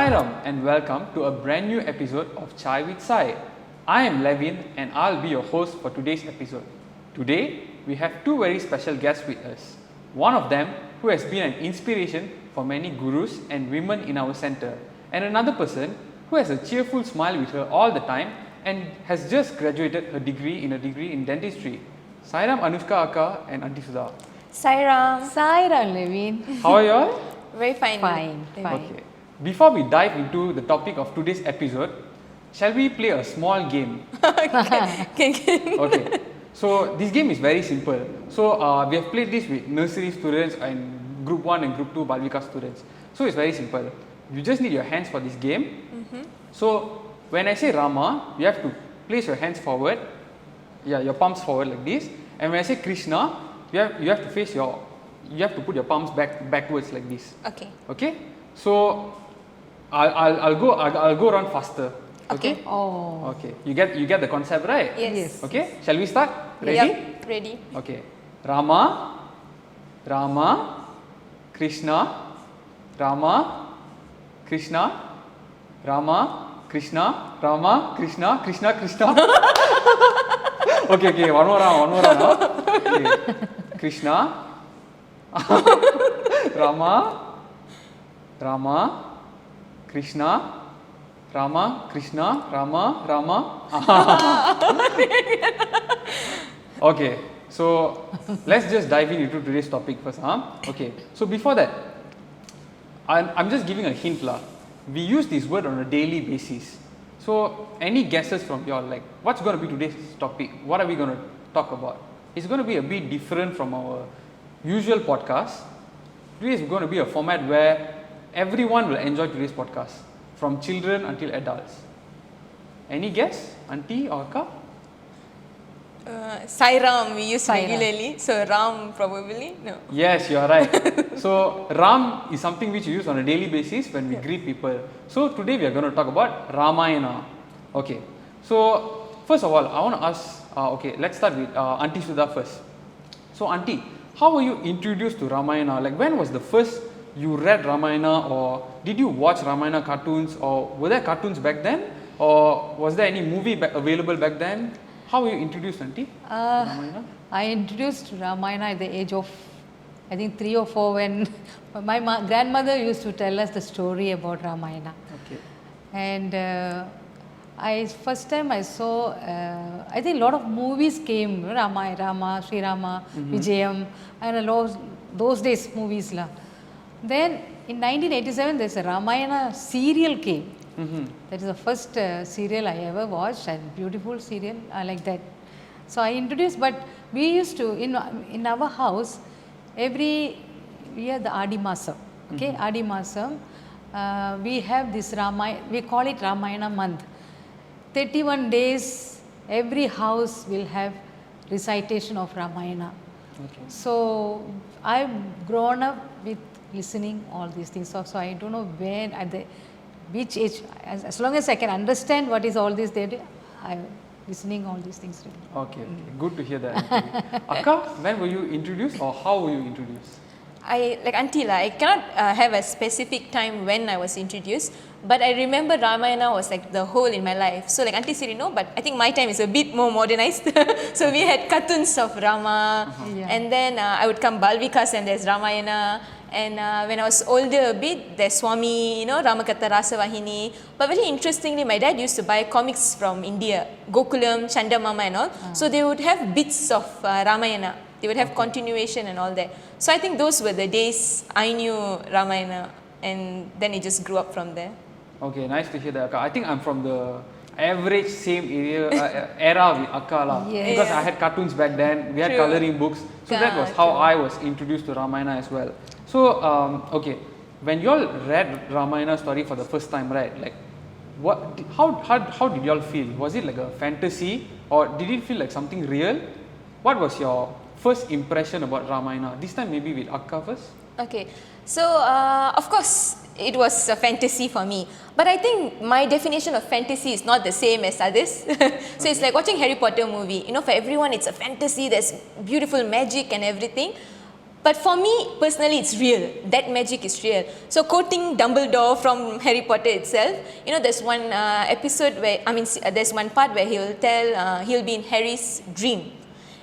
Sairam and welcome to a brand new episode of Chai with Sai. I am Leviin and I'll be your host for today's episode. Today, we have two very special guests with us. One of them who has been an inspiration for many gurus and women in our center, and another person who has a cheerful smile with her all the time and has just graduated her degree in dentistry. Sairam, Anushka Akka and Auntie Sudha. Sairam. Sairam, Leviin. How are you all? Very fine. Fine. Okay. Before we dive into the topic of today's episode, shall we play a small game? Okay. So this game is very simple. So we have played this with nursery students and group 1 and group 2 Balvika students. So it's very simple. You just need your hands for this game. So when I say Rama, you have to place your hands forward. Yeah, your palms forward like this. And when I say Krishna, you have to face you have to put your palms backwards like this. Okay. Okay? So I'll go around faster. Okay? Oh. Okay. You get the concept, right? Yes. Okay? Shall we start? Ready? Yep. Ready. Okay. Rama, Krishna, Rama, Krishna, Rama, Krishna, Rama, Krishna, Krishna, Krishna. Okay. One more round. Okay. Krishna, Rama, Krishna, Rama, Krishna, Rama. Okay, so let's just dive into today's topic first. Okay, so before that, I'm just giving a hint lah. We use this word on a daily basis. So any guesses from y'all, like what's going to be today's topic? What are we going to talk about? It's going to be a bit different from our usual podcast. Today is going to be a format where everyone will enjoy today's podcast, from children until adults. Any guess, Auntie or Akka? Sairam we use Sairam. regularly. So Ram probably no. Yes, you are right. So Ram is something which you use on a daily basis when we greet people. So today we are going to talk about Ramayana. Okay. So first of all, I want to ask. Okay, let's start with Auntie Sudha first. So Auntie, how were you introduced to Ramayana? Like when was the first you read Ramayana, or did you watch Ramayana cartoons, or were there cartoons back then, or was there any movie available back then? How were you introduced, Auntie, to Ramayana? I introduced Ramayana at the age of, I think 3 or 4, when my grandmother used to tell us the story about Ramayana. Okay. And first time I saw, I think a lot of movies came, Rama, Sri Rama, Vijayam, and a lot those days movies la. Then in 1987 there's a Ramayana serial came. That is the first serial I ever watched, and beautiful serial. I like that. So I introduced, but we used to in our house every year the Adi Masam. Okay, Adi Masam. We have this we call it Ramayana month. 31 days, every house will have recitation of Ramayana. Okay. So I've grown up with listening all these things. So I don't know when which age. As long as I can understand what is all this, I'm listening all these things. Okay. Good to hear that. Akka, when were you introduced, or how were you introduced? I like Auntie I cannot have a specific time when I was introduced, but I remember Ramayana was like the whole in my life. So like Auntie said, but I think my time is a bit more modernized. So we had cartoons of Rama, and then I would come Balvikas and there's Ramayana. And when I was older a bit, there's Swami, Ramakatha Rasavahini. But very interestingly, my dad used to buy comics from India, Gokulam, Chandamama and all. So they would have bits of Ramayana. They would have continuation and all that. So I think those were the days I knew Ramayana, and then it just grew up from there. Okay, nice to hear that, Akka. I think I'm from the average same era with Akka lah. Yes. Because I had cartoons back then, we had True. colouring books. So that was how I was introduced to Ramayana as well. So, okay, when you all read Ramayana story for the first time, right? Like, how did you all feel? Was it like a fantasy, or did it feel like something real? What was your first impression about Ramayana? This time maybe with Akka first. Okay, so of course it was a fantasy for me, but I think my definition of fantasy is not the same as others. So it's like watching Harry Potter movie. For everyone it's a fantasy. There's beautiful magic and everything. But for me, personally, it's real. That magic is real. So quoting Dumbledore from Harry Potter itself, you know, there's one episode where, there's one part where he'll be in Harry's dream.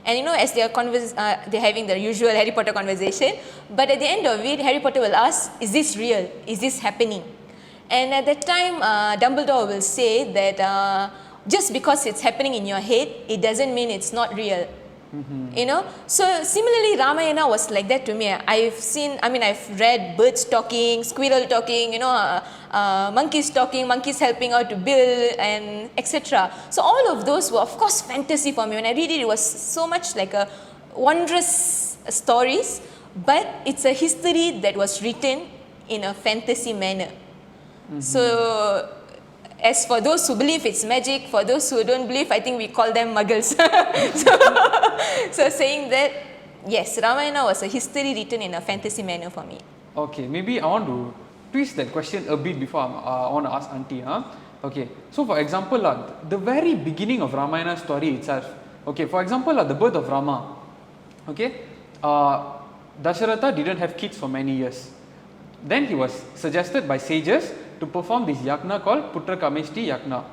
And you know, as they're having the usual Harry Potter conversation, but at the end of it, Harry Potter will ask, is this real? Is this happening? And at that time, Dumbledore will say that just because it's happening in your head, it doesn't mean it's not real. You know, so similarly Ramayana was like that to me. I've read birds talking, squirrel talking, you know, monkeys talking, monkeys helping out to build, and etc. So all of those were of course fantasy for me. When I read it, it was so much like a wondrous stories, but it's a history that was written in a fantasy manner. So as for those who believe it's magic, for those who don't believe, I think we call them muggles. So saying that, yes, Ramayana was a history written in a fantasy manner for me. Okay, maybe I want to twist that question a bit before I want to ask Auntie. Okay, so for example, the very beginning of Ramayana story itself. Okay, for example, the birth of Rama. Okay, Dasharatha didn't have kids for many years. Then he was suggested by sages to perform this yagna called Putra Kameshti Yagna.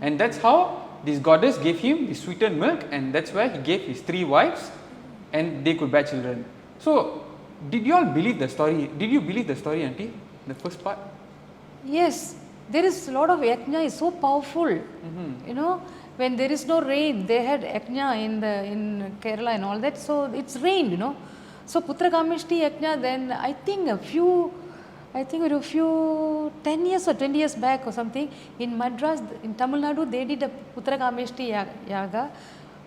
And that's how this goddess gave him the sweetened milk, and that's where he gave his 3 wives and they could bear children. So, did you all believe the story? Did you believe the story, Auntie? The first part? Yes, there is a lot of yajna, is so powerful. You know, when there is no rain, they had yajna in Kerala and all that, so it's rained, you know. So Putra Kameshti yajna, then I think a few 10 years or 20 years back or something, in Madras, in Tamil Nadu, they did a Putra Kameshti yaga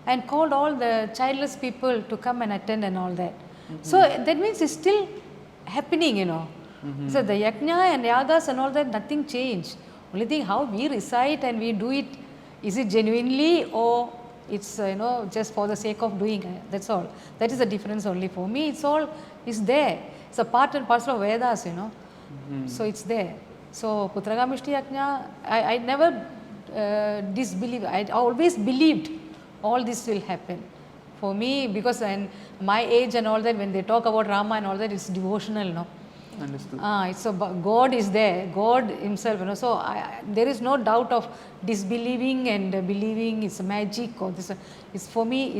and called all the childless people to come and attend and all that. So that means it's still happening, you know. So the yajna and yagas and all that, nothing changed. Only thing how we recite and we do it, is it genuinely or it's just for the sake of doing, that's all. That is the difference only for me. It's there. It's a part and parcel of Vedas, you know. So it's there. So Putra Kameshti yajna, I never disbelieve. I always believed all this will happen. For me, because in my age and all that, when they talk about Rama and all that, it's devotional, no. Understood. It's God is there, God himself, you know. So there is no doubt of disbelieving and believing it's magic or this. It's for me,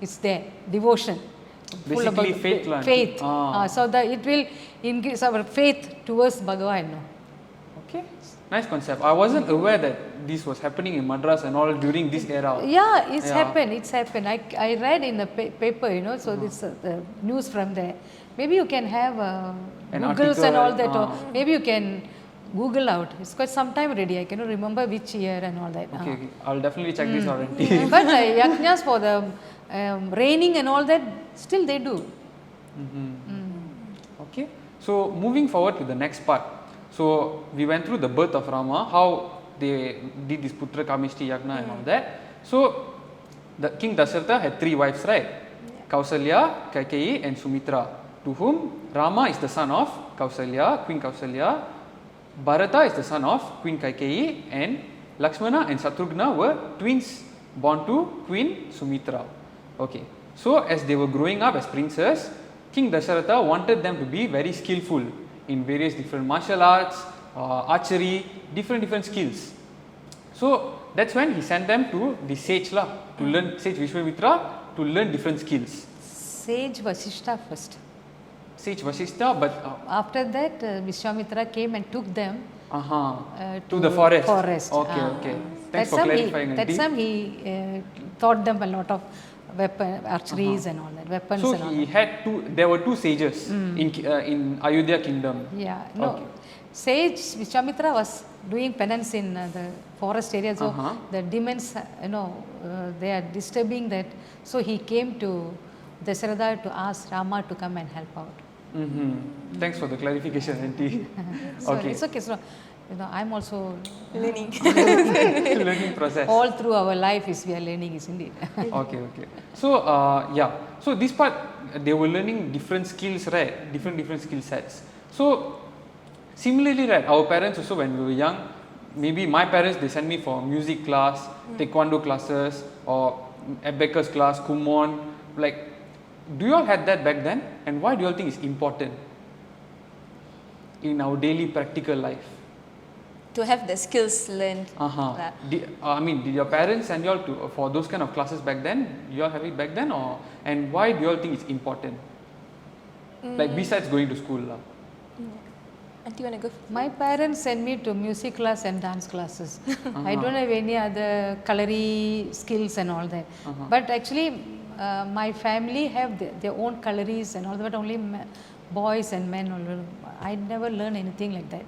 it's there, devotion. Basically faith. Faith. So that it will increase our faith towards Bhagavan. No? Okay, nice concept. I wasn't aware that this was happening in Madras and all during this era. Yeah, it's happened. I read in the paper, you know, so this the news from there. Maybe you can have Googles and all that, or maybe you can Google out. It's quite some time already. I cannot remember which year and all that. Okay, I'll definitely check this out. But yajnas for the raining and all that, still they do. Okay, so moving forward to the next part. So we went through the birth of Rama, how they did this Putra Kameshti Yagna and all that. So the King Dasharatha had 3 wives, right? Kausalya, Kaikeyi and Sumitra, to whom Rama is the son of Kausalya, Queen Kausalya, Bharata is the son of Queen Kaikeyi, and Lakshmana and Satrughna were twins born to Queen Sumitra. Okay, so as they were growing up as princes, King Dasharatha wanted them to be very skillful in various different martial arts, archery, different skills. So that's when he sent them to the sage to learn, sage Vishwamitra, to learn different skills. Sage Vasishta first. Sage Vasishta, but after that Vishwamitra came and took them to the forest. Okay, okay. Thanks for clarifying. That time he taught them a lot of archeries and all that, weapons. So and all he that. had there were 2 sages in Ayodhya kingdom. Yeah, no. Okay. Sage Vishwamitra was doing penance in the forest area, so the demons, they are disturbing that. So he came to Dasharatha to ask Rama to come and help out. Thanks for the clarification, Auntie. Okay. It's okay. So, I'm also Learning. Learning process. All through our life we are learning, isn't it? Okay. So so this part they were learning different skills, right? Different skill sets. So similarly, right, our parents also, when we were young, maybe my parents, they sent me for music class, taekwondo classes, or abacus class, kumon. Like do you all had that back then, and why do you all think it's important in our daily practical life? To have the skills learned. Uh-huh. Did your parents send you all to for those kind of classes back then? You all have it back then, or and why do you all think it's important? Like besides going to school, lah. Auntie, you want to go? My parents sent me to music class and dance classes. I don't have any other culinary skills and all that. But actually, my family have their own colories and all that, but only boys and men. I never learned anything like that.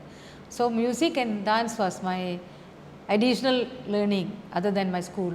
So music and dance was my additional learning other than my school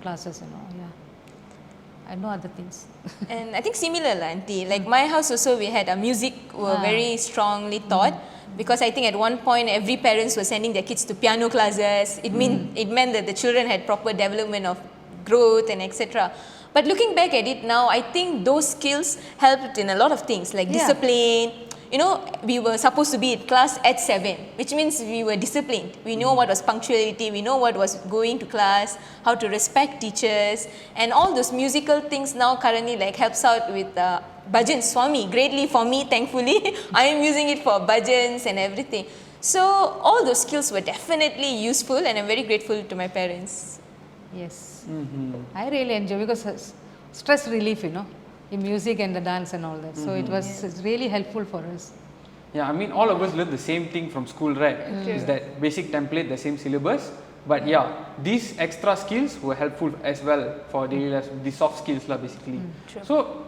classes and all. Yeah, I know other things. And I think similar, auntie. Like my house also, we had a music were very strongly taught. Because I think at one point every parents were sending their kids to piano classes. It meant that the children had proper development of growth and etc. But looking back at it now, I think those skills helped in a lot of things like discipline. You know, we were supposed to be at class at 7, which means we were disciplined. We know what was punctuality, we know what was going to class, how to respect teachers, and all those musical things now currently like helps out with bhajans for me, greatly for me, thankfully. I am using it for bhajans and everything. So all those skills were definitely useful, and I'm very grateful to my parents. Yes, I really enjoy because stress relief, in music and the dance and all that. So it was really helpful for us. Yeah, I mean all of us learn the same thing from school, right? It's that basic template, the same syllabus. But yeah, these extra skills were helpful as well for daily life, the soft skills lah basically. So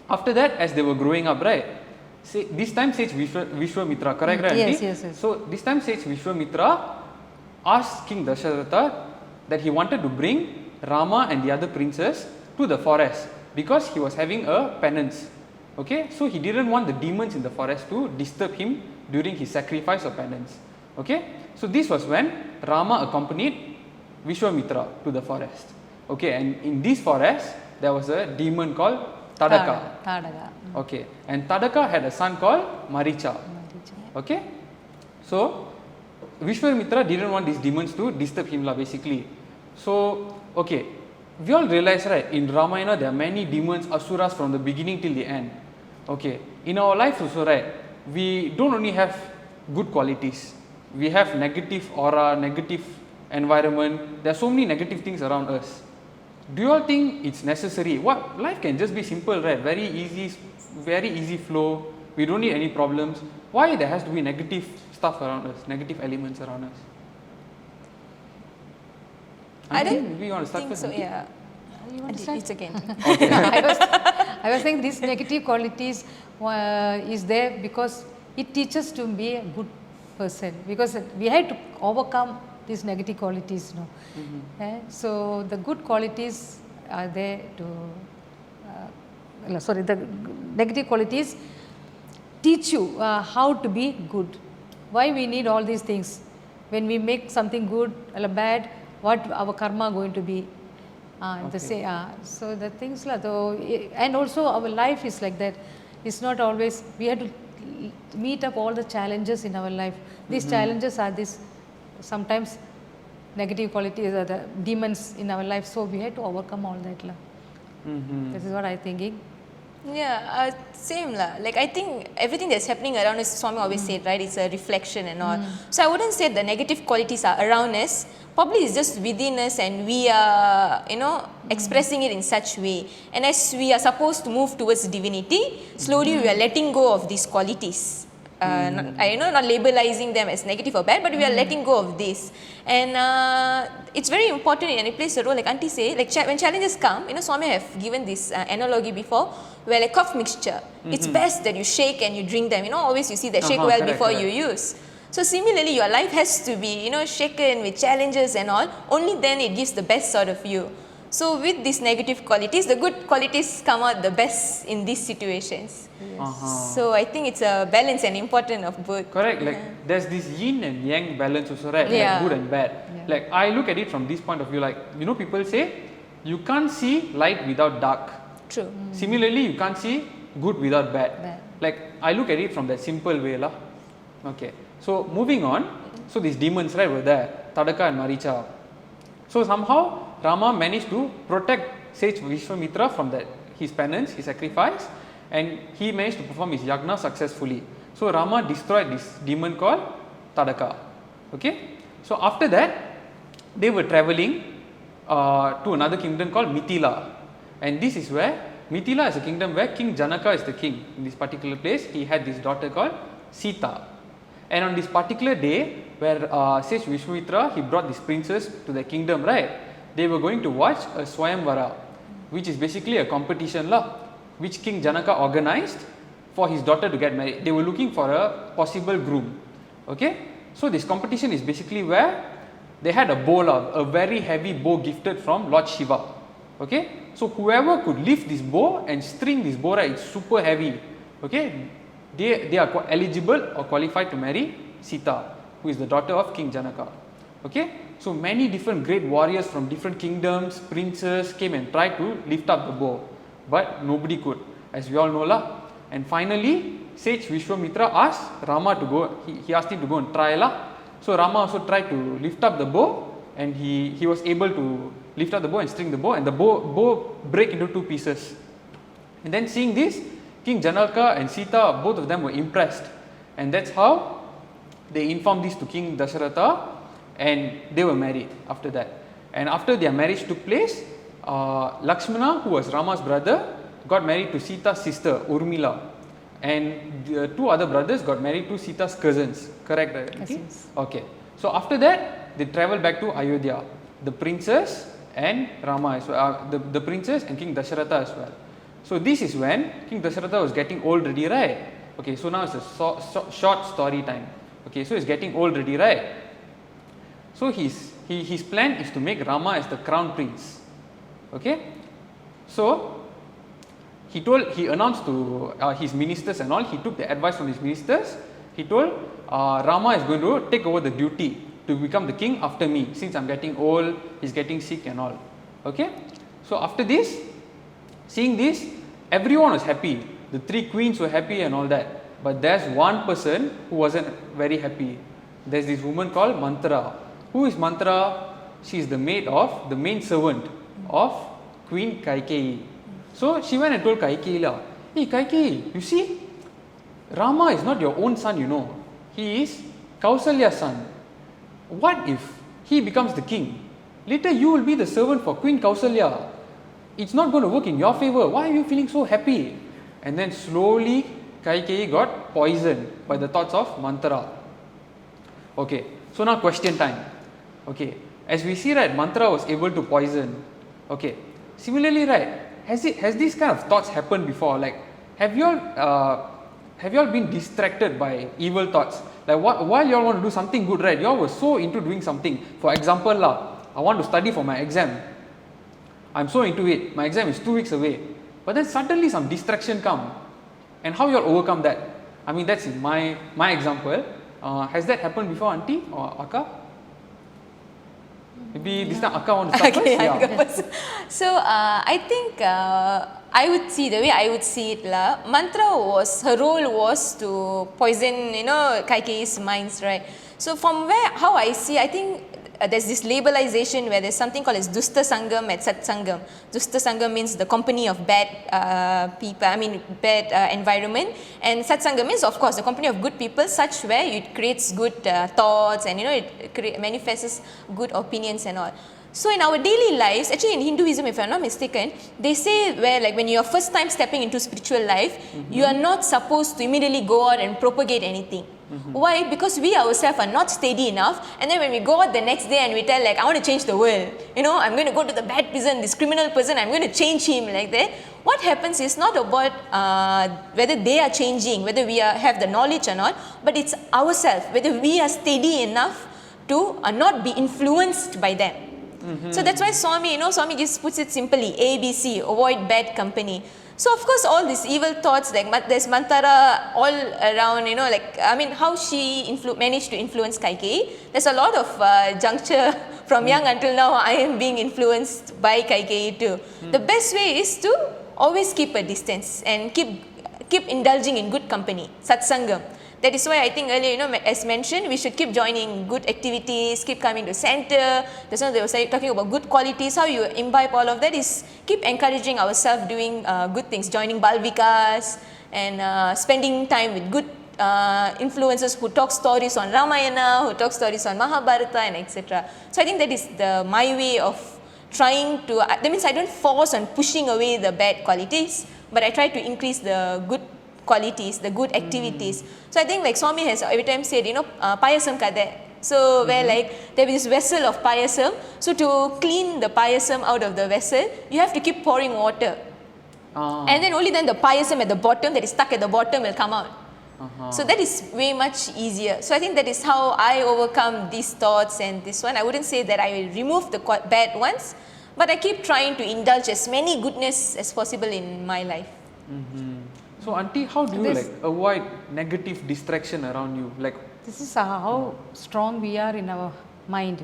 after that, as they were growing up, right? This time sage Vishwamitra, correct, right? Yes. So this time sage Vishwamitra asked King Dasharatha that he wanted to bring Rama and the other princes to the forest because he was having a penance. Okay, so he didn't want the demons in the forest to disturb him during his sacrifice or penance. Okay, so this was when Rama accompanied Vishwamitra to the forest. Okay, and in this forest there was a demon called Tadaka. Okay, and Tadaka had a son called Maricha. Okay, so Vishwamitra didn't want these demons to disturb him lah basically. So okay, we all realize, right, in Ramayana there are many demons, asuras from the beginning till the end. Okay, in our life also, right, we don't only have good qualities, we have negative aura, negative environment, there are so many negative things around us. Do you all think it's necessary? What, life can just be simple, right, very easy flow, we don't need any problems. Why there has to be negative stuff around us, negative elements around us? I don't maybe you want to start think first? so, yeah. You want to start? It's okay. Okay. I was saying these negative qualities is there because it teaches to be a good person, because we had to overcome these negative qualities. So the good qualities are there to, the negative qualities teach you how to be good. Why we need all these things? When we make something good or bad, what our karma going to be? So the things and also our life is like that. It's not always, we have to meet up all the challenges in our life. These challenges are sometimes negative qualities are the demons in our life, so we have to overcome all that. This is what I'm thinking. Yeah, same lah. Like I think everything that's happening around us, Swami always said, right, it's a reflection and all. So I wouldn't say the negative qualities are around us. Probably it's just within us, and we are, expressing it in such way. And as we are supposed to move towards divinity, slowly we are letting go of these qualities. Not labelizing them as negative or bad, but we are letting go of this. And it's very important, and it plays a role, like Auntie say, like when challenges come, Swami have given this analogy before, where like cough mixture, it's best that you shake and you drink them. Always you see that shake well before you use. So similarly, your life has to be, shaken with challenges and all, only then it gives the best sort of you. So with these negative qualities, the good qualities come out the best in these situations. So I think it's a balance and important of both. Correct, like there's this yin and yang balance also, right? Like good and bad. Like I look at it from this point of view, like, people say, you can't see light without dark. True. Similarly, you can't see good without bad. Like I look at it from that simple way lah. Okay, so moving on, so these demons, right, were there, Tadaka and Maricha. So somehow Rama managed to protect sage Vishwamitra from that his penance, his sacrifice, and he managed to perform his yagna successfully. So Rama destroyed this demon called Tadaka. Okay. So after that, they were traveling to another kingdom called Mithila, and this is where Mithila is a kingdom where King Janaka is the king. In this particular place, he had this daughter called Sita. And on this particular day, where sage Vishwamitra, he brought this princess to the kingdom, right? They were going to watch a Swayamvara, which is basically a competition lah, which King Janaka organized for his daughter to get married. They were looking for a possible groom. Okay, so this competition is basically where they had a bow, a very heavy bow gifted from Lord Shiva. Okay, so whoever could lift this bow and string this bow, right, it's super heavy. Okay, they are eligible or qualified to marry Sita, who is the daughter of King Janaka. Okay, so many different great warriors from different kingdoms, princes came and tried to lift up the bow, but nobody could, as we all know lah. And finally, sage Vishwamitra asked Rama to go. He asked him to go and try lah. So Rama also tried to lift up the bow, and he was able to lift up the bow and string the bow, and the bow break into two pieces. And then seeing this, King Janaka and Sita, both of them were impressed, and that's how they informed this to King Dasharatha, and they were married after that. And after their marriage took place, Lakshmana, who was Rama's brother, got married to Sita's sister Urmila, and the two other brothers got married to Sita's cousins. Correct, right? Yes. Okay. So after that, they traveled back to Ayodhya. The princess and Rama as well, the princess and King Dasharatha as well. So this is when King Dasharatha was getting old already, right? Okay, so now it's a short story time. Okay, so he's getting old already, right? So his plan is to make Rama as the crown prince. Okay, so he announced to his ministers and all. He took the advice from his ministers. He told Rama is going to take over the duty to become the king after me, since I'm getting old, he's getting sick and all. Okay, so after this, seeing this, everyone was happy. The three queens were happy and all that. But there's one person who wasn't very happy. There's this woman called Manthara. Who is Manthara? She is the maid of the main servant of Queen Kaikeyi. So she went and told Kaikeyi, hey Kaikeyi, you see, Rama is not your own son, you know. He is Kausalya's son. What if he becomes the king? Later you will be the servant for Queen Kausalya. It's not going to work in your favor. Why are you feeling so happy? And then slowly Kaikeyi got poisoned by the thoughts of Manthara. Okay, so now question time. Okay, as we see, right, Manthara was able to poison. Okay, similarly, right, has these kind of thoughts happened before? Like, have you all been distracted by evil thoughts? Like, while you all want to do something good, right, you all were so into doing something. For example, I want to study for my exam. I'm so into it. My exam is 2 weeks away. But then suddenly some distraction come. And how you all overcome that? I mean, that's my example. Has that happened before, Auntie or Akka? Maybe this time Akka want to start Okay, first? I'll go first. So I think I would see, the way I would see it lah, her role was to poison, Kaikeyi's minds, right? So from how I see, I think there's this labelization where there's something called as Dusta Sangam and Sat Sangam. Dusta Sangam means the company of bad people, bad environment, and Sat Sangam is, of course, the company of good people, such where it creates good thoughts and it manifests good opinions and all. So in our daily lives, actually in Hinduism, if I'm not mistaken, they say where like when you're first time stepping into spiritual life, you are not supposed to immediately go out and propagate anything. Why? Because we ourselves are not steady enough, and then when we go out the next day and we tell like, I want to change the world, I'm going to go to the bad person, this criminal person, I'm going to change him like that. What happens is not about whether they are changing, whether we have the knowledge or not, but it's ourselves, whether we are steady enough to not be influenced by them. So that's why Swami just puts it simply, ABC, avoid bad company. So of course all these evil thoughts, like there's Manthara all around, how she managed to influence Kaikeyi. There's a lot of juncture from young until now I am being influenced by Kaikeyi too. The best way is to always keep a distance and keep indulging in good company, satsangam. That is why I think earlier, as mentioned, we should keep joining good activities, keep coming to center. That's why they were talking about good qualities. How you imbibe all of that is keep encouraging ourselves doing good things, joining Balvikas and spending time with good influencers who talk stories on Ramayana, who talk stories on Mahabharata and etc. So I think that is my way of trying to, that means I don't force on pushing away the bad qualities, but I try to increase the good qualities, the good activities. So I think like Swami has every time said, payasam kade. So where like there is vessel of payasam. So to clean the payasam out of the vessel, you have to keep pouring water. And then only then the payasam at the bottom that is stuck at the bottom will come out. So that is way much easier. So I think that is how I overcome these thoughts and this one. I wouldn't say that I will remove the bad ones, but I keep trying to indulge as many goodness as possible in my life. So auntie, how do you like avoid negative distraction around you? Like this is how strong we are in our mind,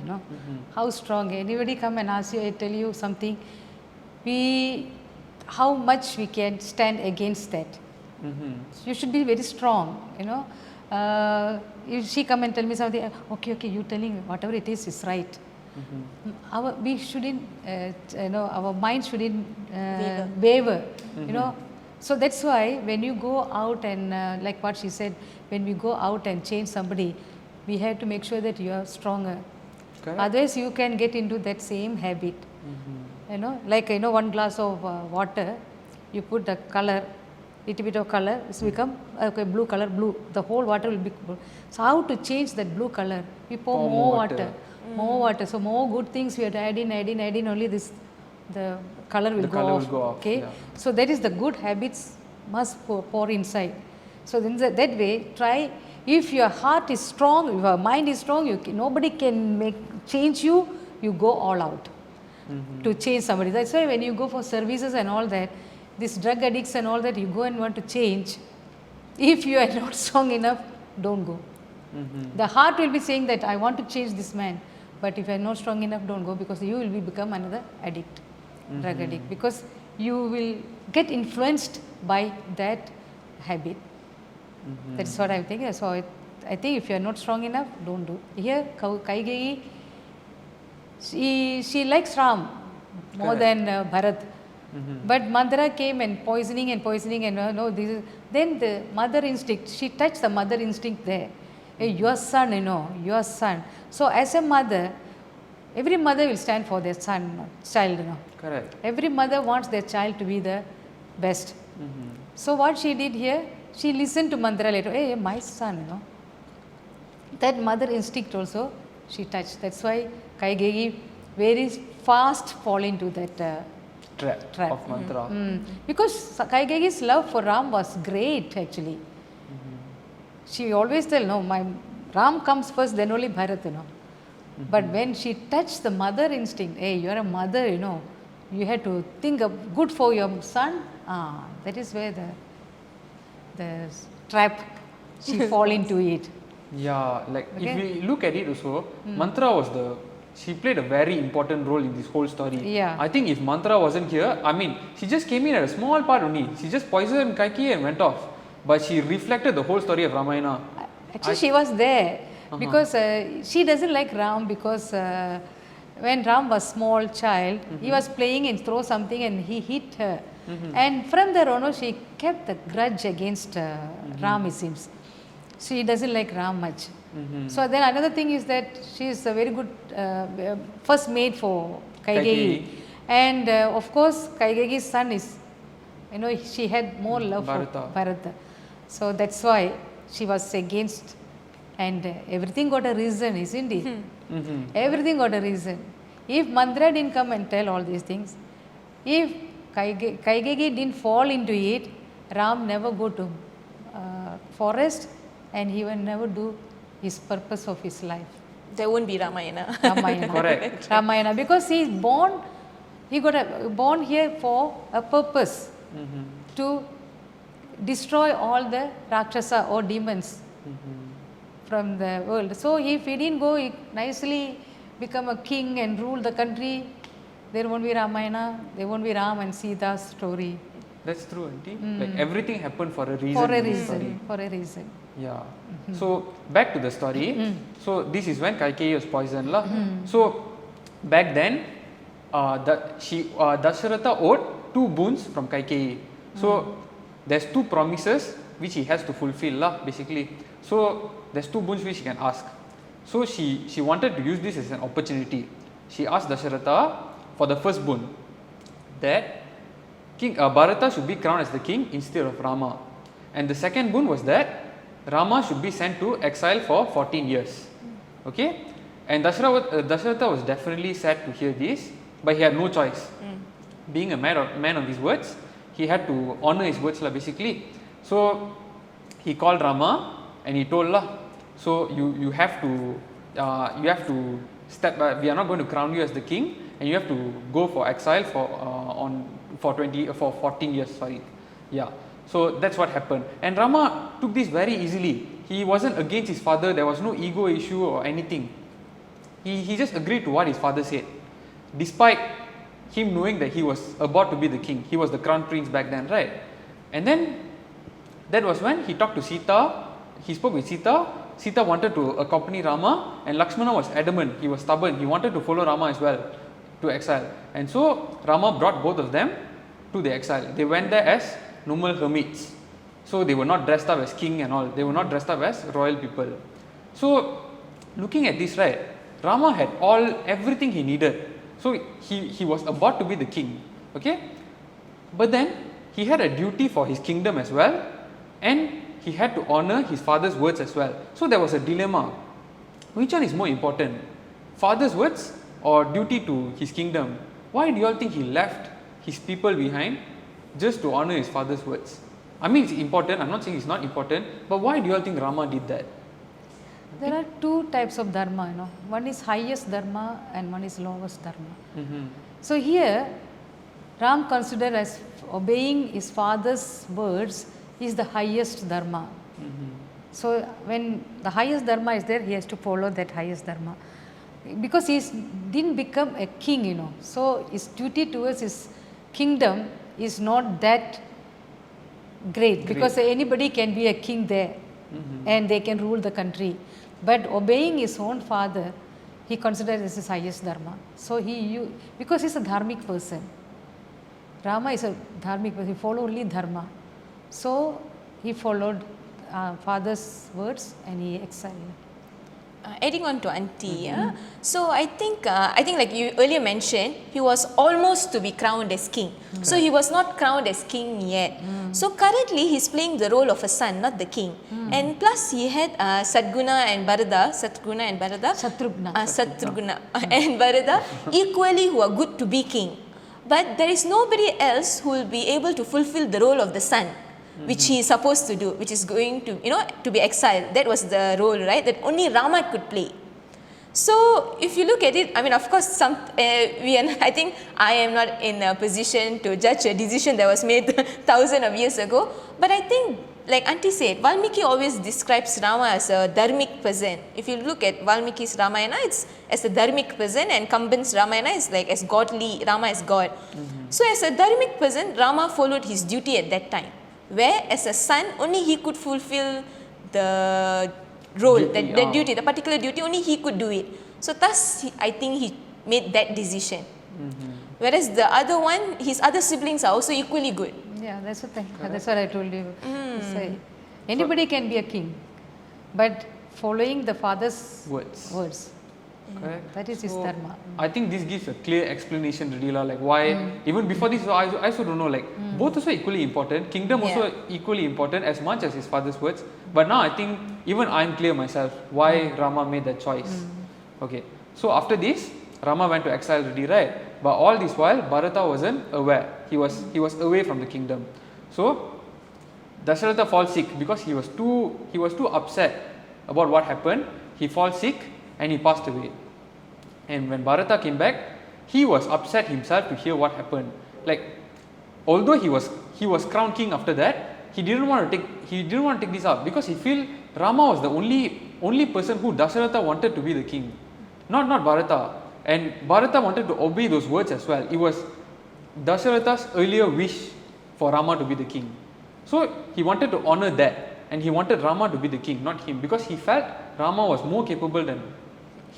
how strong. Anybody come and ask you, I tell you something, how much we can stand against that. You should be very strong, if she come and tell me something, okay, you telling whatever it is right. We shouldn't, our mind shouldn't waver, So that's why when you go out and like what she said, when we go out and change somebody, we have to make sure that you are stronger. Correct. Otherwise you can get into that same habit. Like 1 glass of water, you put the color, little bit of color, it's become blue color, blue. The whole water will be blue. So how to change that blue color? We pour more water. More water. So more good things we have to add in, only the color will go off. Okay. Yeah. So that is the good habits must pour inside. So then that way, try, if your heart is strong, if your mind is strong, nobody can change you, you go all out to change somebody. That's why when you go for services and all that, these drug addicts and all that, you go and want to change. If you are not strong enough, don't go. The heart will be saying that I want to change this man, but if you are not strong enough, don't go, because you will become another addict, drug addict, because you will get influenced by that habit. That's what I think. So I think if you are not strong enough, don't do. Here, Kaigeyi, she likes Ram more than Bharat. But Mandara came and poisoning and then the mother instinct, she touched the mother instinct there. Hey, your son, your son. So as a mother, every mother will stand for their child, Correct. Every mother wants their child to be the best. So what she did here, she listened to Mandara later. Hey, my son, That mother instinct also she touched. That's why Kaigeyi very fast fall into that trap of mantra. Because Kaigeyi's love for Ram was great actually. She always tell, my Ram comes first, then only Bharat, But when she touched the mother instinct, hey, you are a mother, you have to think of good for your son. That is where the trap, she fall into it. Yeah, like if we look at it also, mantra she played a very important role in this whole story. Yeah. I think if mantra wasn't here, she just came in at a small part only. She just poisoned Kaikeyi and went off. But she reflected the whole story of Ramayana. Actually, she was there because she doesn't like Ram because when Ram was small child, he was playing and throw something and he hit her. And from there on, she kept the grudge against Ram, it seems. She doesn't like Ram much. So then another thing is that she is a very good first maid for Kaigeyi. And of course, Kaigeyi's son is, she had more love for Bharata. So that's why she was against, and everything got a reason, isn't it? Everything got a reason. If Mandara didn't come and tell all these things, if Kaigeyi didn't fall into it, Ram never go to forest and he will never do his purpose of his life. There won't be Ramayana. Correct. Ramayana, because he is born, he got born here for a purpose, to destroy all the Rakshasa or demons from the world. So if he didn't go, he nicely become a king and rule the country, there won't be Ramayana, there won't be Ram and Sita's story. That's true, auntie. Like everything happened for a reason. For a in the reason. story. For a reason. Yeah. So back to the story. So this is when Kaikeyi was poisoned, lah. So back then, Dasharatha owed 2 boons from Kaikeyi. So there's 2 promises which he has to fulfill, lah. Basically. So there's 2 boons which he can ask. So she wanted to use this as an opportunity. She asked Dasharatha for the first boon, that King Bharata should be crowned as the king instead of Rama. And the second boon was that Rama should be sent to exile for 14 years. Okay? And Dasharatha was definitely sad to hear this, but he had no choice. Being a man of his words, he had to honor his words, basically. So he called Rama and he told, so you have to step back. We are not going to crown you as the king, and you have to go for exile for 14 years. Sorry, yeah. So that's what happened, and Rama took this very easily. He wasn't against his father. There was no ego issue or anything. He just agreed to what his father said, despite him knowing that he was about to be the king. He was the crown prince back then, right? And then that was when he talked to Sita. He spoke with Sita. Sita wanted to accompany Rama, and Lakshmana was adamant. He was stubborn. He wanted to follow Rama as well to exile. And so Rama brought both of them to the exile. They went there as normal hermits. So they were not dressed up as king and all. They were not dressed up as royal people. So looking at this, right, Rama had everything he needed. So he was about to be the king. Okay? But then he had a duty for his kingdom as well, and he had to honor his father's words as well. So there was a dilemma. Which one is more important? Father's words or duty to his kingdom? Why do you all think he left his people behind just to honor his father's words? I mean, it's important. I'm not saying it's not important. But why do you all think Rama did that? There are 2 types of dharma, One is highest dharma and one is lowest dharma. So here, Ram considered as obeying his father's words is the highest dharma. So when the highest dharma is there, he has to follow that highest dharma. Because he didn't become a king, So his duty towards his kingdom is not that great. Because anybody can be a king there and they can rule the country. But obeying his own father, he considered this his highest dharma. So because he's a dharmic person. Rama is a dharmic person, he followed only dharma. So he followed father's words and he exiled. Adding on to auntie, so I think like you earlier mentioned, he was almost to be crowned as king. So he was not crowned as king yet. So currently he's playing the role of a son, not the king. And plus he had Satguna and Bharata and Bharata equally who are good to be king. But there is nobody else who will be able to fulfill the role of the son, which he is supposed to do, which is going to, to be exiled. That was the role, right? That only Rama could play. So if you look at it, I mean, of course, I think I am not in a position to judge a decision that was made thousands of years ago. But I think, like Auntie said, Valmiki always describes Rama as a dharmic person. If you look at Valmiki's Ramayana, it's as a dharmic person, and Kamban's Ramayana is like as godly, Rama as God. So as a dharmic person, Rama followed his duty at that time, where as a son, only he could fulfill the role, the duty, the particular duty, only he could do it. So thus, I think he made that decision. Whereas the other one, his other siblings are also equally good. Yeah, that's the thing. That's what I told you. So, anybody can be a king, but following the father's words. Correct. That is his dharma. I think this gives a clear explanation, really, like why, even before this, I also don't know, like, both also equally important, kingdom also equally important as much as his father's words. But now I think even I'm clear myself why Rama made that choice. Okay, so after this, Rama went to exile already, right? But all this while, Bharata wasn't aware. He was away from the kingdom. So Dasharatha falls sick because he was too upset about what happened. He falls sick and he passed away. And when Bharata came back, he was upset himself to hear what happened. Like, although he was crowned king after that, he didn't want to take this up because he feel Rama was the only person who Dasharatha wanted to be the king, not Bharata. And Bharata wanted to obey those words as well. It was Dasharatha's earlier wish for Rama to be the king. So he wanted to honor that, and he wanted Rama to be the king, not him, because he felt Rama was more capable than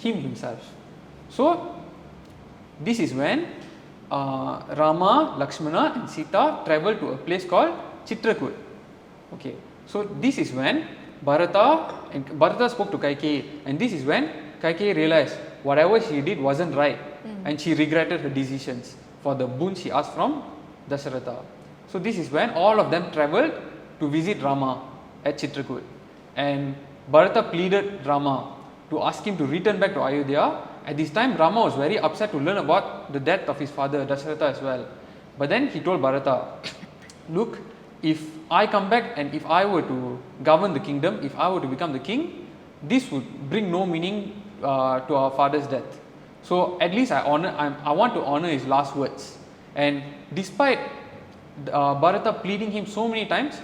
him himself. So this is when Rama, Lakshmana and Sita traveled to a place called Chitrakoot. Okay, so this is when Bharata spoke to Kaikeyi, and this is when Kaikeyi realized whatever she did wasn't right, and she regretted her decisions for the boon she asked from Dasharatha. So this is when all of them travelled to visit Rama at Chitrakoot, and Bharata pleaded Rama to ask him to return back to Ayodhya. At this time, Rama was very upset to learn about the death of his father Dasharatha as well. But then he told Bharata, look, if I come back and if I were to govern the kingdom, if I were to become the king, this would bring no meaning to our father's death. So at least I want to honor his last words. And despite Bharata pleading him so many times,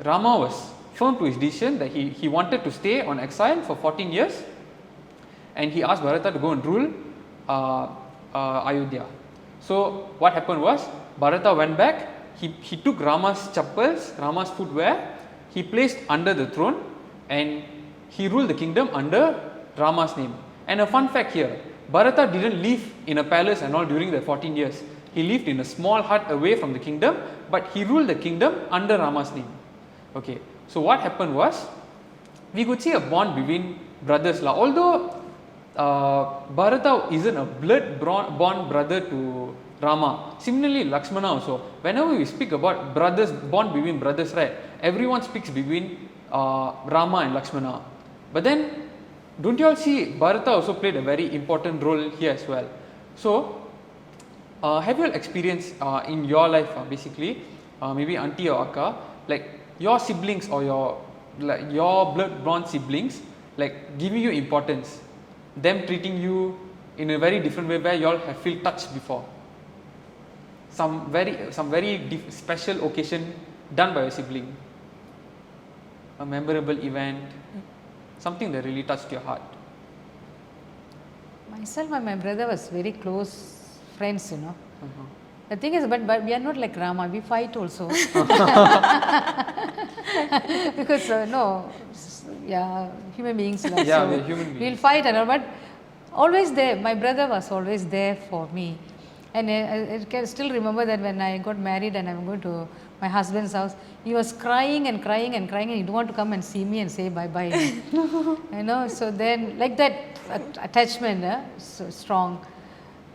Rama was firm to his decision that he wanted to stay on exile for 14 years, and he asked Bharata to go and rule Ayodhya. So what happened was, Bharata went back, he took Rama's chappals, Rama's footwear, he placed under the throne, and he ruled the kingdom under Rama's name. And a fun fact here, Bharata didn't live in a palace and all during the 14 years. He lived in a small hut away from the kingdom, but he ruled the kingdom under Rama's name. Okay, so what happened was, we could see a bond between brothers. Although Bharata isn't a blood-born brother to Rama, similarly Lakshmana also. Whenever we speak about brothers, bond between brothers, right, everyone speaks between Rama and Lakshmana. But then, don't you all see Bharata also played a very important role here as well. So, have you all experienced in your life, basically, maybe auntie or akka, like your siblings or your blood-born siblings, like giving you importance, them treating you in a very different way where you all have feel touched before? Some very special occasion done by your sibling, a memorable event, something that really touched your heart. Myself and my brother was very close friends, you know. The thing is, but we are not like Rama, we fight also. Because human beings. Yeah, so we're human beings. We'll fight and all, but always there. My brother was always there for me. And I can still remember that when I got married and I'm going to my husband's house, he was crying and crying and crying, and he didn't want to come and see me and say bye-bye. You know, so then like that attachment, so strong.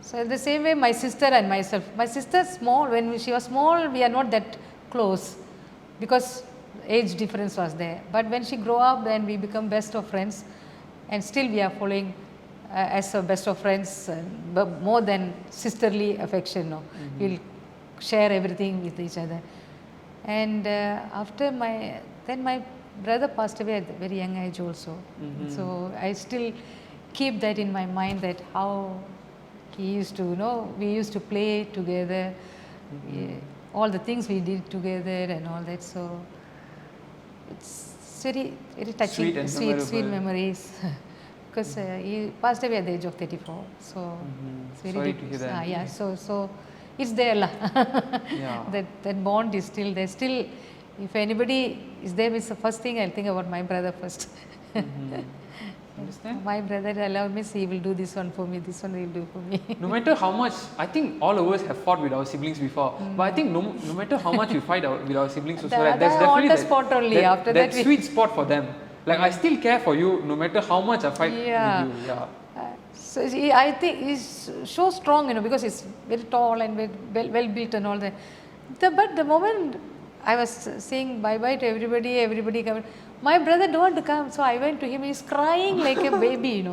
So the same way my sister and myself. My sister small, when she was small, we are not that close because age difference was there. But when she grew up, then we become best of friends, and still we are following as a best of friends, but more than sisterly affection. No? We'll share everything with each other. And after my brother passed away at a very young age also. So I still keep that in my mind, that how he used to, we used to play together, all the things we did together and all that. So it's very, very touching, sweet memories. Because he passed away at the age of 34. So it's very sorry to hear that. yeah, so it's there lah. Yeah. That bond is still there. Still, if anybody is there, it's the first thing I'll think about my brother first. Understand? My brother allowed me, he will do this one for me, this one he will do for me. No matter how much, I think all of us have fought with our siblings before, but I think no matter how much we fight with our siblings also, there's definitely on the spot only. After that sweet spot for them. Like I still care for you no matter how much I fight with you. Yeah. So I think he's so strong, because he's very tall and well built and all that. But the moment I was saying bye-bye to everybody coming, my brother don't want to come, so I went to him, he's crying like a baby,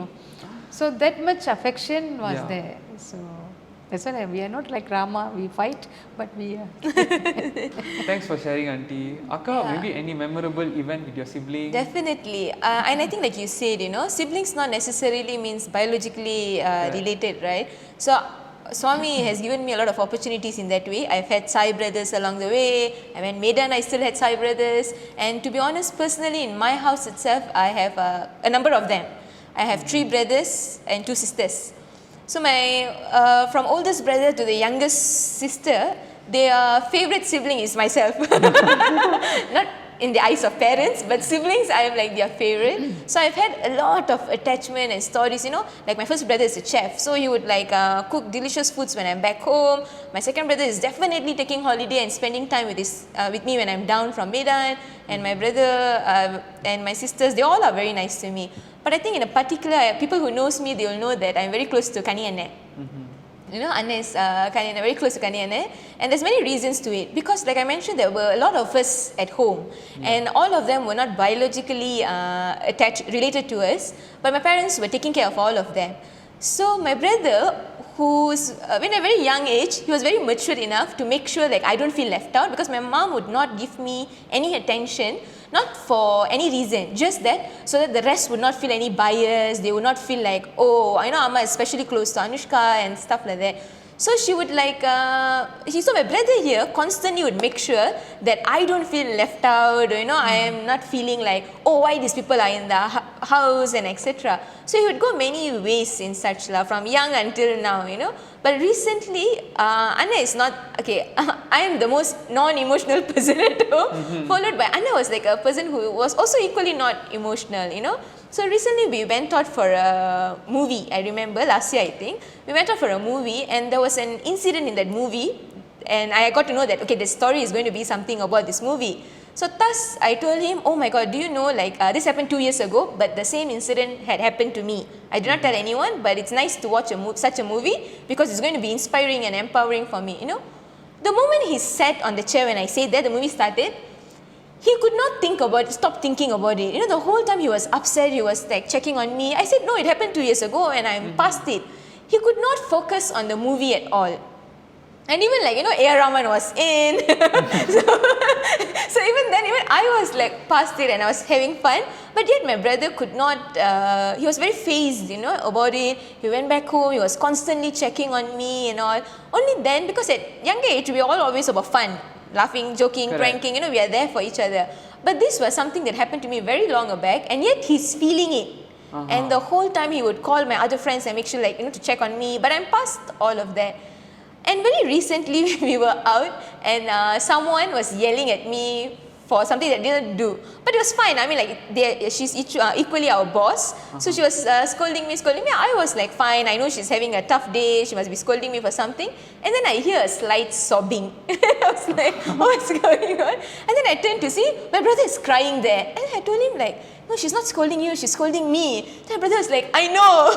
So that much affection was there. So that's why we are not like Rama, we fight, but we are. Thanks for sharing, auntie. Akka, maybe any memorable event with your sibling? Definitely. And I think like you said, siblings not necessarily means biologically related, right? So Swami has given me a lot of opportunities in that way. I've had Sai brothers along the way. I went Medan, I still had Sai brothers. And to be honest, personally in my house itself, I have a number of them. I have 3 brothers and 2 sisters. So my from oldest brother to the youngest sister, their favorite sibling is myself. Not in the eyes of parents, but siblings, I am like their favorite. So I've had a lot of attachment and stories, you know, like my first brother is a chef, so he would like cook delicious foods when I'm back home. My second brother is definitely taking holiday and spending time with me when I'm down from Medan, and my brother and my sisters, they all are very nice to me. But I think in a particular, people who knows me, they will know that I'm very close to Kani Anne. You know, Anne is very close to Kani Anne, and there's many reasons to it, because like I mentioned, there were a lot of us at home, and all of them were not biologically related to us, but my parents were taking care of all of them. So my brother, who's in a very young age, he was very mature enough to make sure like I don't feel left out, because my mom would not give me any attention, not for any reason, just that so that the rest would not feel any bias. They would not feel like, oh, I know Amma is especially close to Anushka and stuff like that. So she would like, so my brother here constantly would make sure that I don't feel left out, or, you know, I am not feeling like, oh, why these people are in the house and etc. So he would go many ways in such love from young until now, you know. But recently, Anna is not, okay, I am the most non-emotional person at home, followed by Anna was like a person who was also equally not emotional, you know. So recently we went out for a movie, I remember last year I think, we went out for a movie, and there was an incident in that movie, and I got to know that, okay, the story is going to be something about this movie. So thus I told him, oh my god, do you know, like this happened 2 years ago, but the same incident had happened to me. I did not tell anyone, but it's nice to watch such a movie, because it's going to be inspiring and empowering for me, you know. The moment he sat on the chair when I said that, the movie started, he could not stop thinking about it. You know, the whole time he was upset, he was like checking on me. I said, no, it happened 2 years ago and I'm past it. He could not focus on the movie at all. And even like, you know, A.R. Rahman was in. so even then, even I was like past it and I was having fun. But yet my brother could not, he was very fazed, you know, about it. He went back home, he was constantly checking on me and all. Only then, because at younger age, we all always about fun. Laughing, joking, pranking, you know, we are there for each other. But this was something that happened to me very long back, and yet he's feeling it. And the whole time he would call my other friends and make sure, like, you know, to check on me. But I'm past all of that. And very recently we were out, and someone was yelling at me for something that didn't do. But it was fine. I mean, like, she's equally our boss. So she was scolding me. I was like, fine. I know she's having a tough day. She must be scolding me for something. And then I hear a slight sobbing. I was like, what's going on? And then I turned to see, my brother is crying there. And I told him like, no, she's not scolding you, she's scolding me. Then my brother was like, I know.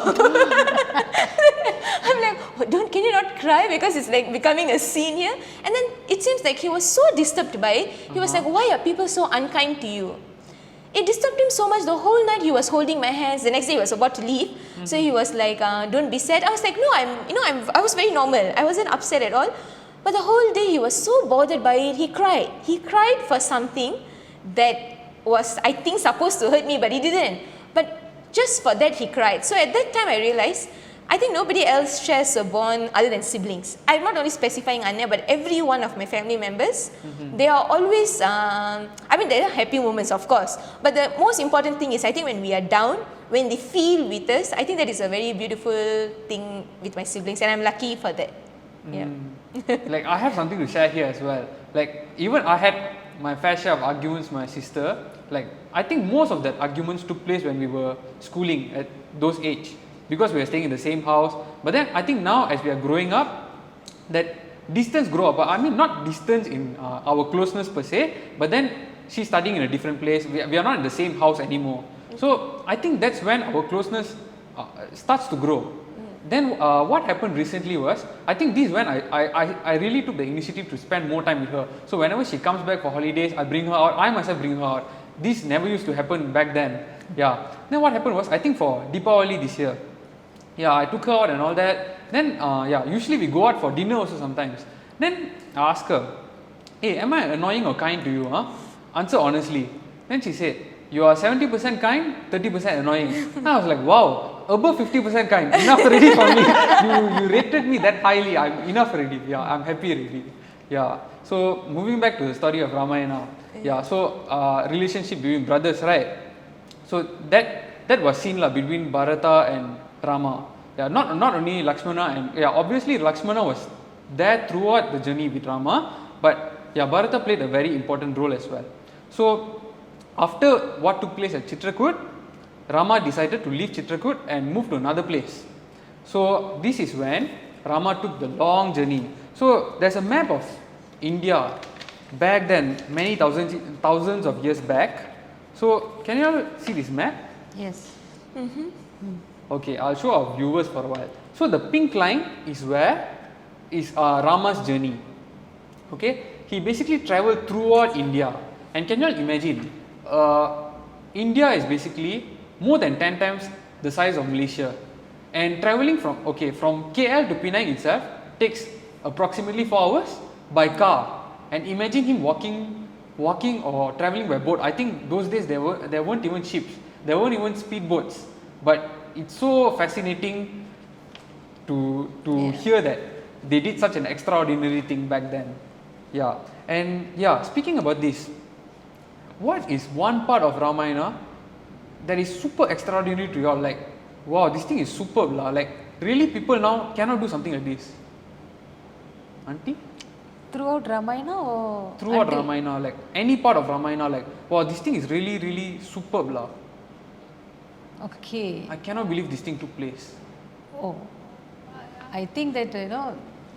I'm like, oh, can you not cry, because it's like becoming a scene here. And then it seems like he was so disturbed by it. He was like, why are people so unkind to you? It disturbed him so much. The whole night he was holding my hands. The next day he was about to leave. So he was like, don't be sad. I was like, no, I was very normal. I wasn't upset at all. But the whole day he was so bothered by it. He cried. He cried for something that was, I think, supposed to hurt me, but he didn't. But just for that he cried. So at that time I realized, I think nobody else shares a bond other than siblings. I'm not only specifying Anya, but every one of my family members, they are always, I mean, there are happy moments, of course. But the most important thing is, I think when we are down, when they feel with us, I think that is a very beautiful thing with my siblings, and I'm lucky for that. Yeah. Like, I have something to share here as well. Like, even I had my fair share of arguments with my sister. Like, I think most of that arguments took place when we were schooling at those age, because we were staying in the same house. But then I think now, as we are growing up, that distance grow up. But I mean, not distance in our closeness per se, but then she's studying in a different place. We are not in the same house anymore. So I think that's when our closeness starts to grow. Then what happened recently was, I think this is when I really took the initiative to spend more time with her. So whenever she comes back for holidays, I bring her out. I myself bring her out. This never used to happen back then. Yeah. Then what happened was, I think for Deepavali this year, yeah, I took her out and all that. Then yeah, usually we go out for dinner also sometimes. Then I asked her, hey, am I annoying or kind to you? Huh? Answer honestly. Then she said, you are 70% kind, 30% annoying. And I was like, wow, above 50% kind, enough already for me. You rated me that highly, I'm enough already. Yeah, I'm happy already. Yeah. So moving back to the story of Ramayana. Yeah. So relationship between brothers, right? So that was seen between Bharata and Rama. Yeah. Not only Lakshmana, and yeah, obviously Lakshmana was there throughout the journey with Rama, but yeah, Bharata played a very important role as well. So after what took place at Chitrakoot, Rama decided to leave Chitrakoot and move to another place. So this is when Rama took the long journey. So there's a map of India back then, many thousands of years back. So can you all see this map? Yes. Okay, I'll show our viewers for a while. So the pink line is where is Rama's journey. Okay, he basically traveled throughout India. And can you all imagine, India is basically more than 10 times the size of Malaysia. And traveling from KL to Penang itself takes approximately 4 hours by car. And imagine him walking or traveling by boat. I think those days there weren't even ships, there weren't even speedboats. But it's so fascinating to hear that they did such an extraordinary thing back then. Yeah, and yeah, speaking about this, what is one part of Ramayana that is super extraordinary to you all? Like, wow, this thing is superb lah. Like, really, people now cannot do something like this. Auntie? Throughout Ramayana or? Throughout Ramayana, like any part of Ramayana, like, wow, this thing is really, really superb lah. Okay. I cannot believe this thing took place. Oh, I think that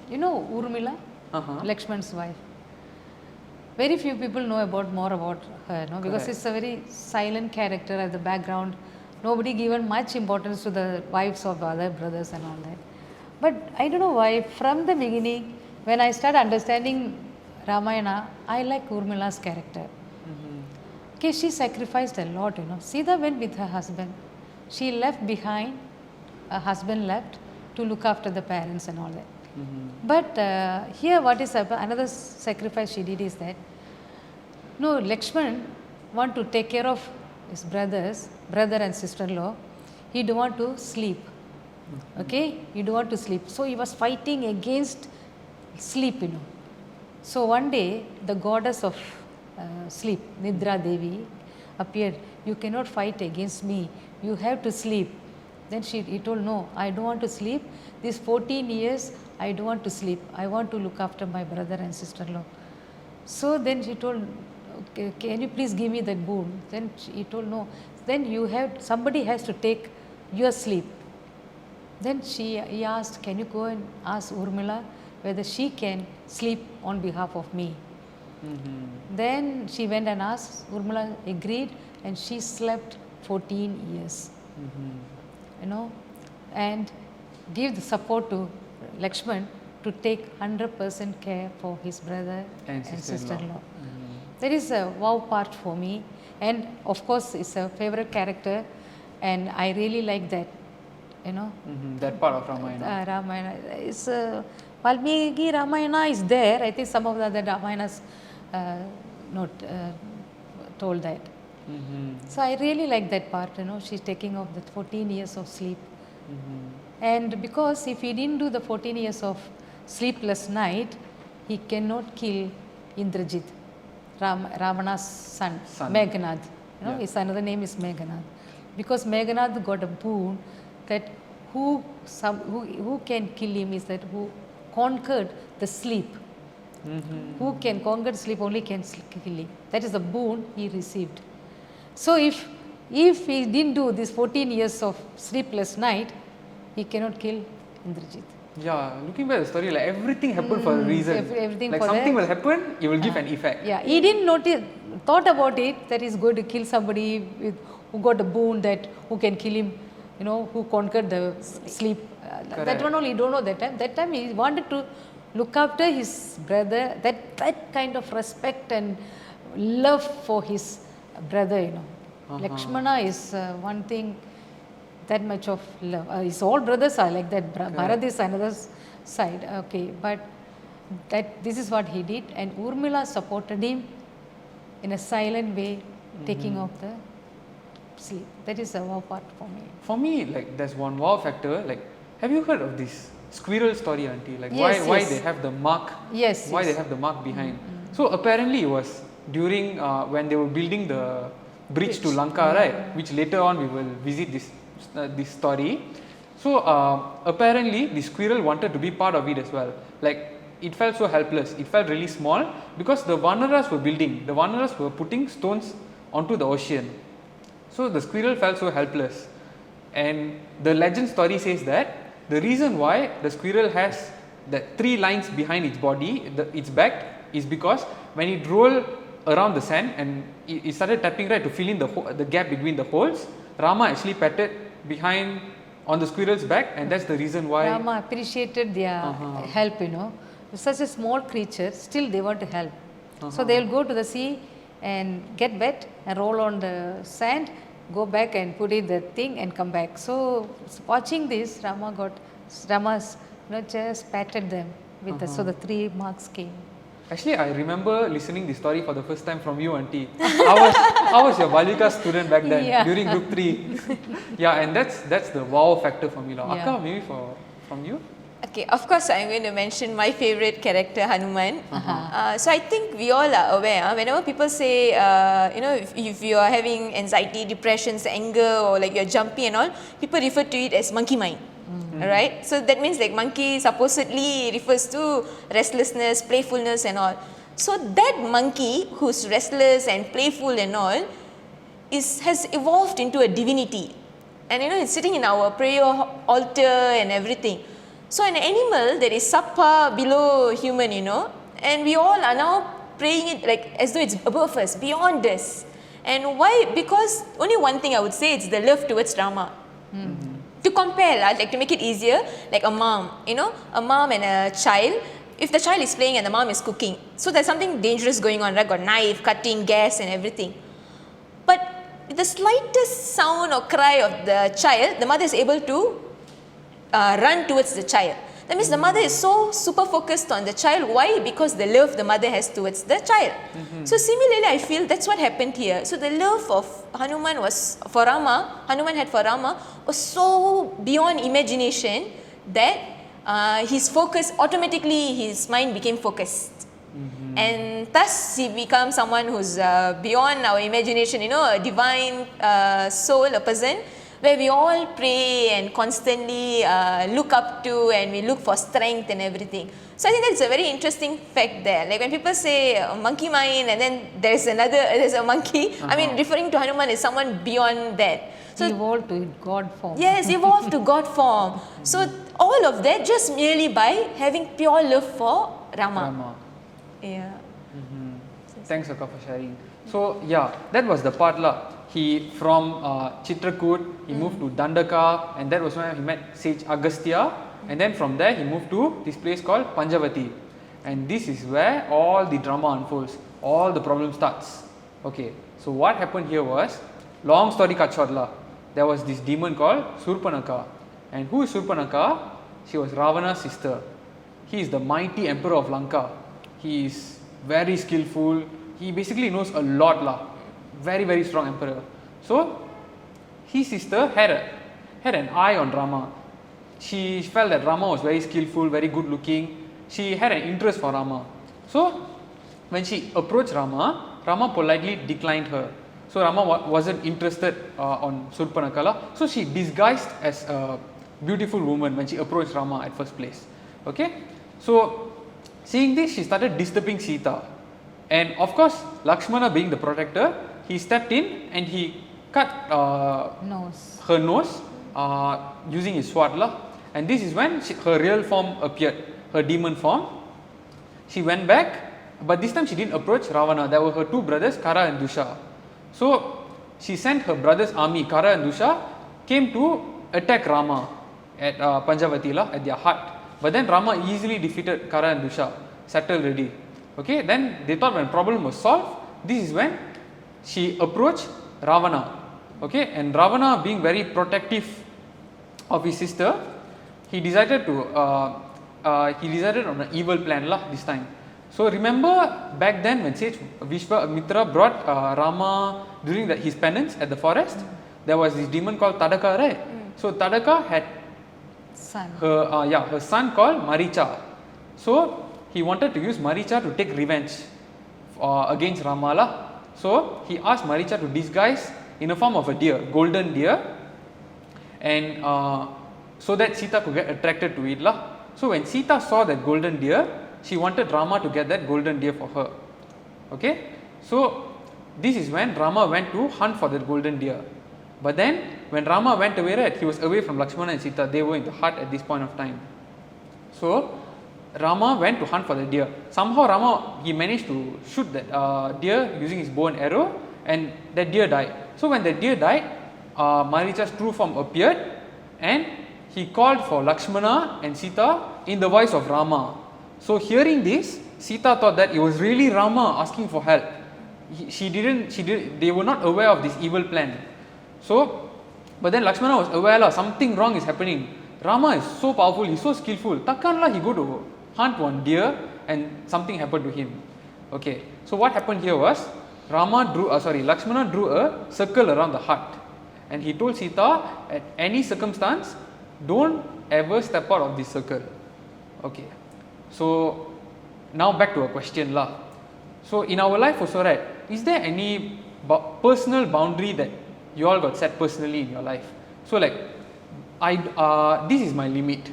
you know Urmila, Uh-huh. Lakshman's wife. Very few people know more about her, no? Because Correct. it's a very silent character at the background. Nobody given much importance to the wives of other brothers and all that. But I don't know why, from the beginning, when I started understanding Ramayana, I like Urmila's character. Okay, she sacrificed a lot, Sita went with her husband. She left behind, her husband left to look after the parents and all that. But here what is another sacrifice she did is that, no, Lakshman want to take care of his brother and sister-in-law. He don't want to sleep. Okay, he don't want to sleep. So he was fighting against sleep, So one day the goddess of sleep, Nidra Devi, appeared. You cannot fight against me. You have to sleep. Then he told, no, I don't want to sleep. These 14 years, I don't want to sleep. I want to look after my brother and sister-in-law. So then she told, okay, can you please give me that boon? Then he told, no. Then somebody has to take your sleep. Then he asked, can you go and ask Urmila whether she can sleep on behalf of me? Then she went and asked, Urmila agreed, and she slept 14 years. And give the support to Lakshman to take 100% care for his brother and sister-in-law. That is a wow part for me, and of course it's a favorite character, and I really like that, That part of Ramayana. Ramayana. It's Valmiki Ramayana is there. I think some of the other Ramayanas not told that. So I really like that part, she's taking off the 14 years of sleep. And because if he didn't do the 14 years of sleepless night, he cannot kill Indrajit, Ravana's son. Meghnad. His another name is Meghnad. Because Meghnad got a boon that who can kill him is that who conquered the sleep. Who can conquer sleep only can kill him. That is the boon he received. So if he didn't do this 14 years of sleepless night, he cannot kill Indrajit. Yeah, looking back at the story, like everything happened for a reason. Everything like for something will happen, it will give an effect. Yeah, he didn't thought about it that he's going to kill somebody who got a boon that who can kill him, who conquered the sleep. That one only, he don't know that time. That time he wanted to look after his brother, that kind of respect and love for his brother, Lakshmana is one thing, that much of love. His all brothers are like that. Bharat is another side. Okay, but this is what he did, and Urmila supported him in a silent way, taking off the sleep. That is a wow part for me. For me, like there's one wow factor. Like, have you heard of this squirrel story, auntie? Like why they have the mark? Yes. Why they have the mark behind? So apparently it was during when they were building the bridge to Lanka, right? Which later on we will visit this story. So apparently the squirrel wanted to be part of it as well. Like it felt so helpless. It felt really small because the Vanaras were building. The Vanaras were putting stones onto the ocean. So the squirrel felt so helpless. And the legend story says that the reason why the squirrel has the 3 lines behind its body, its back, is because when it rolled around the sand and it started tapping right to fill in the gap between the holes, Rama actually patted behind on the squirrel's back, and that's the reason why Rama appreciated their help, you know. Such a small creature, still they want to help. So they will go to the sea and get wet and roll on the sand, go back and put in the thing and come back. So watching this, Rama's just patted them with so the 3 marks came. Actually, I remember listening this story for the first time from you, Auntie. I was your Balika student back then during group 3. Yeah, and that's the wow factor for me. Akka, maybe from you? Okay, of course I'm going to mention my favorite character, Hanuman. So I think we all are aware, whenever people say, if you are having anxiety, depressions, anger, or like you're jumpy and all, people refer to it as monkey mind. Alright, so that means like monkey supposedly refers to restlessness, playfulness and all. So that monkey who's restless and playful and all has evolved into a divinity, and it's sitting in our prayer altar and everything. So an animal that is subpar below human, and we all are now praying it like as though it's above us, beyond us. And why? Because only one thing I would say, it's the love towards Rama. To compare, like to make it easier, like a mom, a mom and a child. If the child is playing and the mom is cooking, so there's something dangerous going on, right? Got knife, cutting, gas and everything. But the slightest sound or cry of the child, the mother is able to run towards the child. That means the mother is so super focused on the child. Why? Because the love the mother has towards the child. So similarly, I feel that's what happened here. So the love of Hanuman had for Rama was so beyond imagination that his focus, automatically his mind became focused. And thus he becomes someone who's beyond our imagination, a divine soul, a person where we all pray and constantly look up to, and we look for strength and everything. So I think that's a very interesting fact there. Like when people say monkey mind and then there's a monkey, I mean referring to Hanuman is someone beyond that. So evolved to God form. Yes, evolved to God form. So all of that just merely by having pure love for Rama. Yeah. Thanks, Akka, for sharing. So yeah, that was the part lah. He from Chitrakoot, he moved to Dandaka, and that was when he met sage Agastya, and then from there he moved to this place called Panjavati, and this is where all the drama unfolds, all the problem starts. Okay, so what happened here was, long story cut short lah, there was this demon called Surpanaka, and who is Surpanaka? She was Ravana's sister. He is the mighty emperor of Lanka. He is very skillful. He basically knows a lot lah. Very, very strong emperor. So his sister had an eye on Rama. She felt that Rama was very skillful, very good looking. She had an interest for Rama. So when she approached Rama, Rama politely declined her. So Rama wasn't interested on Surpanakala. So she disguised as a beautiful woman when she approached Rama at first place. Okay. So seeing this, she started disturbing Sita. And of course, Lakshmana being the protector, he stepped in and he cut her nose using his sword lah. And this is when her real form appeared, her demon form. She went back, but this time she didn't approach Ravana. There were her 2 brothers, Kara and Dusha. So she sent her brothers' army, Kara and Dusha, came to attack Rama at Panjavati lah, at their hut. But then Rama easily defeated Kara and Dusha, settled already. Okay, then they thought when problem was solved, this is when she approached Ravana. Okay, and Ravana being very protective of his sister, he decided on an evil plan lah this time. So remember back then when sage Vishwamitra brought Rama during his penance at the forest, there was this demon called Tadaka, right? So Tadaka had her son called Maricha. So he wanted to use Maricha to take revenge against Rama lah. So he asked Maricha to disguise in a form of a deer, golden deer, and so that Sita could get attracted to it lah. So when Sita saw that golden deer, she wanted Rama to get that golden deer for her. Okay, so this is when Rama went to hunt for that golden deer. But then when Rama went away, right, he was away from Lakshmana and Sita. They were in the hut at this point of time. So Rama went to hunt for the deer. Somehow Rama, he managed to shoot that deer using his bow and arrow, and that deer died. So when the deer died, Maricha's true form appeared, and he called for Lakshmana and Sita in the voice of Rama. So hearing this, Sita thought that it was really Rama asking for help. They were not aware of this evil plan. So, but then Lakshmana was aware something wrong is happening. Rama is so powerful, he's so skillful. Takkanla he go to hunt one deer and something happened to him. Okay, so what happened here was Lakshmana drew a circle around the hut, and he told Sita, at any circumstance, don't ever step out of this circle. Okay, so now back to a question lah. So in our life also, right, is there any personal boundary that you all got set personally in your life? So like, this is my limit.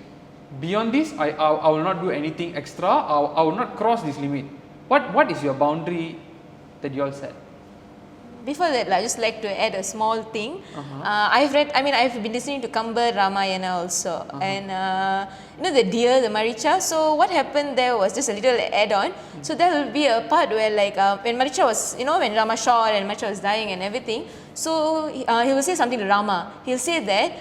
Beyond this, I will not do anything extra. I will not cross this limit. What is your boundary that you all set? Before that, I just like to add a small thing. I've been listening to Kambar Ramayana also, and the deer, the Maricha. So what happened there was just a little add-on. So there will be a part where when Maricha was, when Rama shot and Maricha was dying and everything. So he will say something to Rama. He'll say that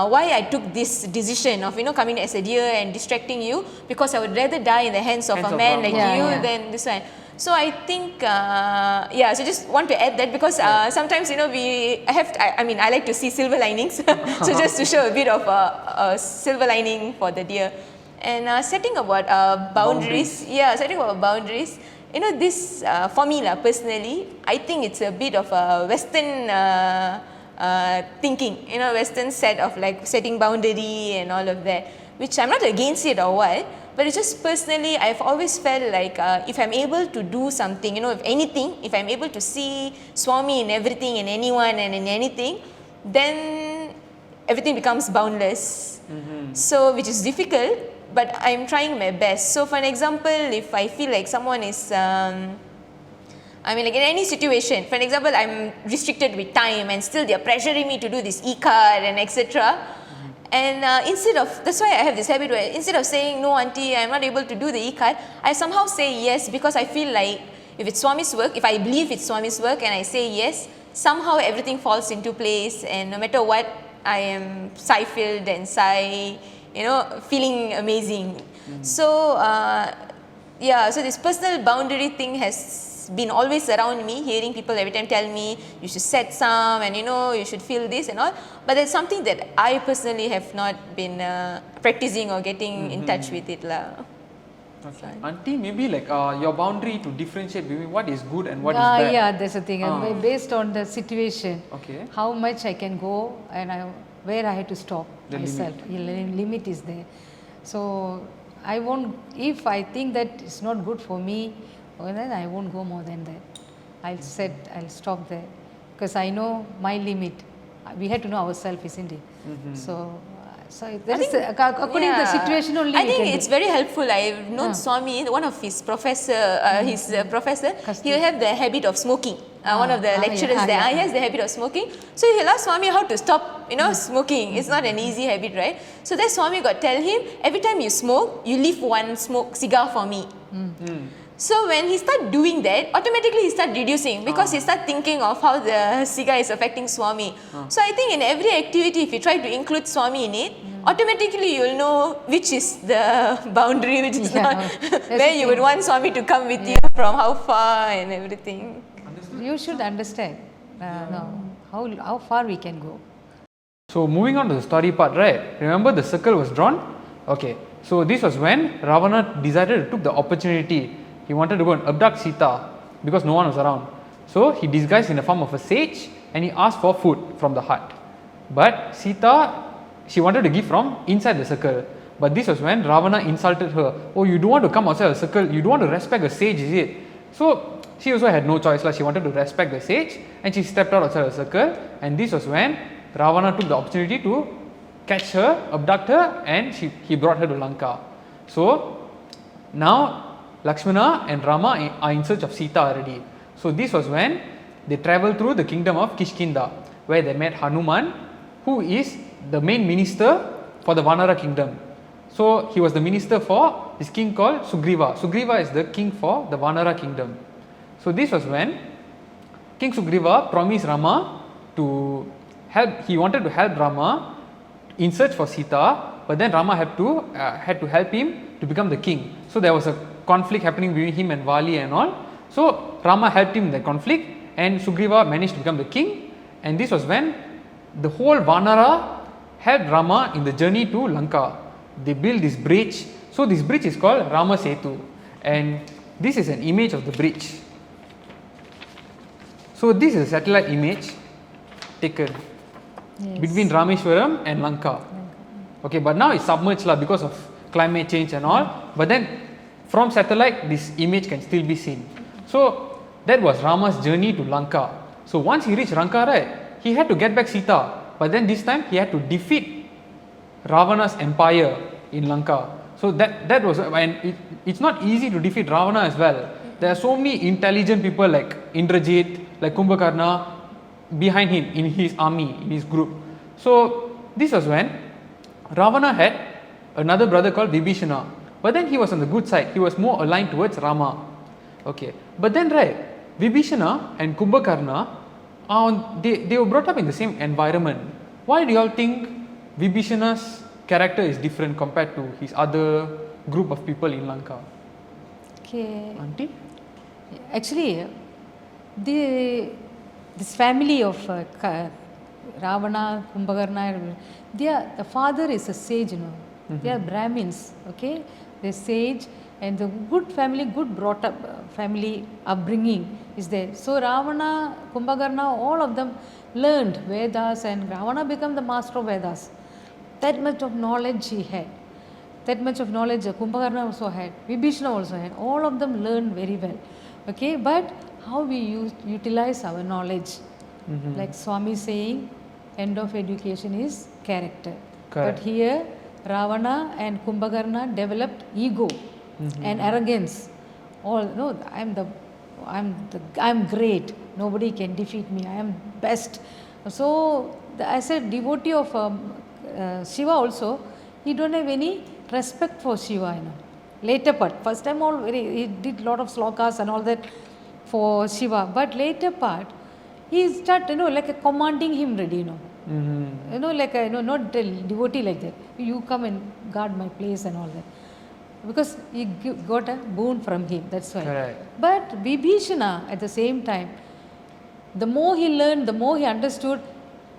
why I took this decision of coming as a deer and distracting you, because I would rather die in the hands of a man like you than this one. So I think, so just want to add that, because sometimes I like to see silver linings. So just to show a bit of a silver lining for the deer. And setting about boundaries. This for me personally, I think it's a bit of a Western thinking, Western set of like setting boundary and all of that, which I'm not against it or what. But it's just personally, I've always felt like if I'm able to do something, if I'm able to see Swami in everything, in anyone and in anything, then everything becomes boundless. So, which is difficult, but I'm trying my best. So, for an example, if I feel like someone is, in any situation, for an example, I'm restricted with time and still they're pressuring me to do this e-card and etc. And that's why I have this habit where instead of saying, no auntie, I'm not able to do the e-card, I somehow say yes, because I feel like if it's Swami's work, if I believe it's Swami's work and I say yes, somehow everything falls into place, and no matter what, I am sai-filled and feeling amazing. So, so this personal boundary thing has been always around me, hearing people every time tell me you should set some and you should feel this and all, but it's something that I personally have not been practicing or getting in touch with it lah. Okay. Auntie, maybe like your boundary to differentiate between what is good and what is bad. Yeah, that's the thing. Based on the situation, okay, how much I can go and where I have to stop the myself. Limit is there. So I won't, if I think that it's not good for me, then I won't go more than that. I'll stop there, because I know my limit. We have to know ourselves, isn't it? So that is according to the situation only. I think it's very helpful. I've known Swami, one of his professor, he'll have the habit of smoking. One of the lecturers he has the habit of smoking. So he'll ask Swami how to stop, smoking. It's not an easy habit, right? So that Swami got tell him, every time you smoke, you leave one cigar for me. So when he start doing that, automatically he start reducing, because he start thinking of how the cigar is affecting Swami. So I think in every activity, if you try to include Swami in it, automatically you will know which is the boundary, which is not, where you would want Swami to come with you, from how far and everything. You should understand how far we can go. So moving on to the story part, right? Remember the circle was drawn? Okay, so this was when Ravana decided to took the opportunity. He wanted to go and abduct Sita because no one was around. So he disguised in the form of a sage and he asked for food from the hut. But Sita, she wanted to give from inside the circle. But this was when Ravana insulted her. Oh, you don't want to come outside the circle, you don't want to respect the sage, is it? So she also had no choice, she wanted to respect the sage and she stepped out outside the circle. And this was when Ravana took the opportunity to catch her, abduct her, and he brought her to Lanka. So now Lakshmana and Rama are in search of Sita already. So this was when they traveled through the kingdom of Kishkinda, where they met Hanuman, who is the main minister for the Vanara kingdom. So he was the minister for this king called Sugriva. Sugriva is the king for the Vanara kingdom. So this was when King Sugriva promised Rama to help. He wanted to help Rama in search for Sita, but then Rama had to help him to become the king. So there was a conflict happening between him and Vali and all. So Rama helped him in the conflict, and Sugriva managed to become the king. And this was when the whole Vanara helped Rama in the journey to Lanka. They built this bridge. So this bridge is called Rama Setu, and this is an image of the bridge. So this is a satellite image taken between Rameshwaram and Lanka. Okay, but now it's submerged because of climate change and all. But then from satellite, this image can still be seen. So that was Rama's journey to Lanka. So once he reached Lanka, right, he had to get back Sita. But then this time he had to defeat Ravana's empire in Lanka. So that was, and it's not easy to defeat Ravana as well. There are so many intelligent people like Indrajit, like Kumbhakarna behind him in his army, in his group. So this was when Ravana had another brother called Vibhishana, but then he was on the good side. He was more aligned towards Rama. Okay, but then right, Vibhishana and Kumbhakarna they were brought up in the same environment. Why do you all think Vibhishana's character is different compared to his other group of people in Lanka? Okay. Auntie? Actually, this family of Ravana, Kumbhakarna, the father is a sage, They are Brahmins, okay? They're sage, and the good family, good brought up family upbringing is there. So Ravana, Kumbhakarna, all of them learned Vedas, and Ravana became the master of Vedas. That much of knowledge he had. That much of knowledge Kumbhakarna also had. Vibhishana also had. All of them learned very well. Okay, but how we utilize our knowledge. Like Swami saying, end of education is character. Correct. But here Ravana and Kumbhakarna developed ego and arrogance. All no, I'm great. Nobody can defeat me. I am best. So as a devotee of Shiva also, he don't have any respect for Shiva. Later part, first time he did lot of slokas and all that for Shiva, but later part he start like commanding him ready, like not a devotee like that. You come and guard my place and all that, because he got a boon from him. That's why. Correct. But Vibhishana at the same time, the more he learned, the more he understood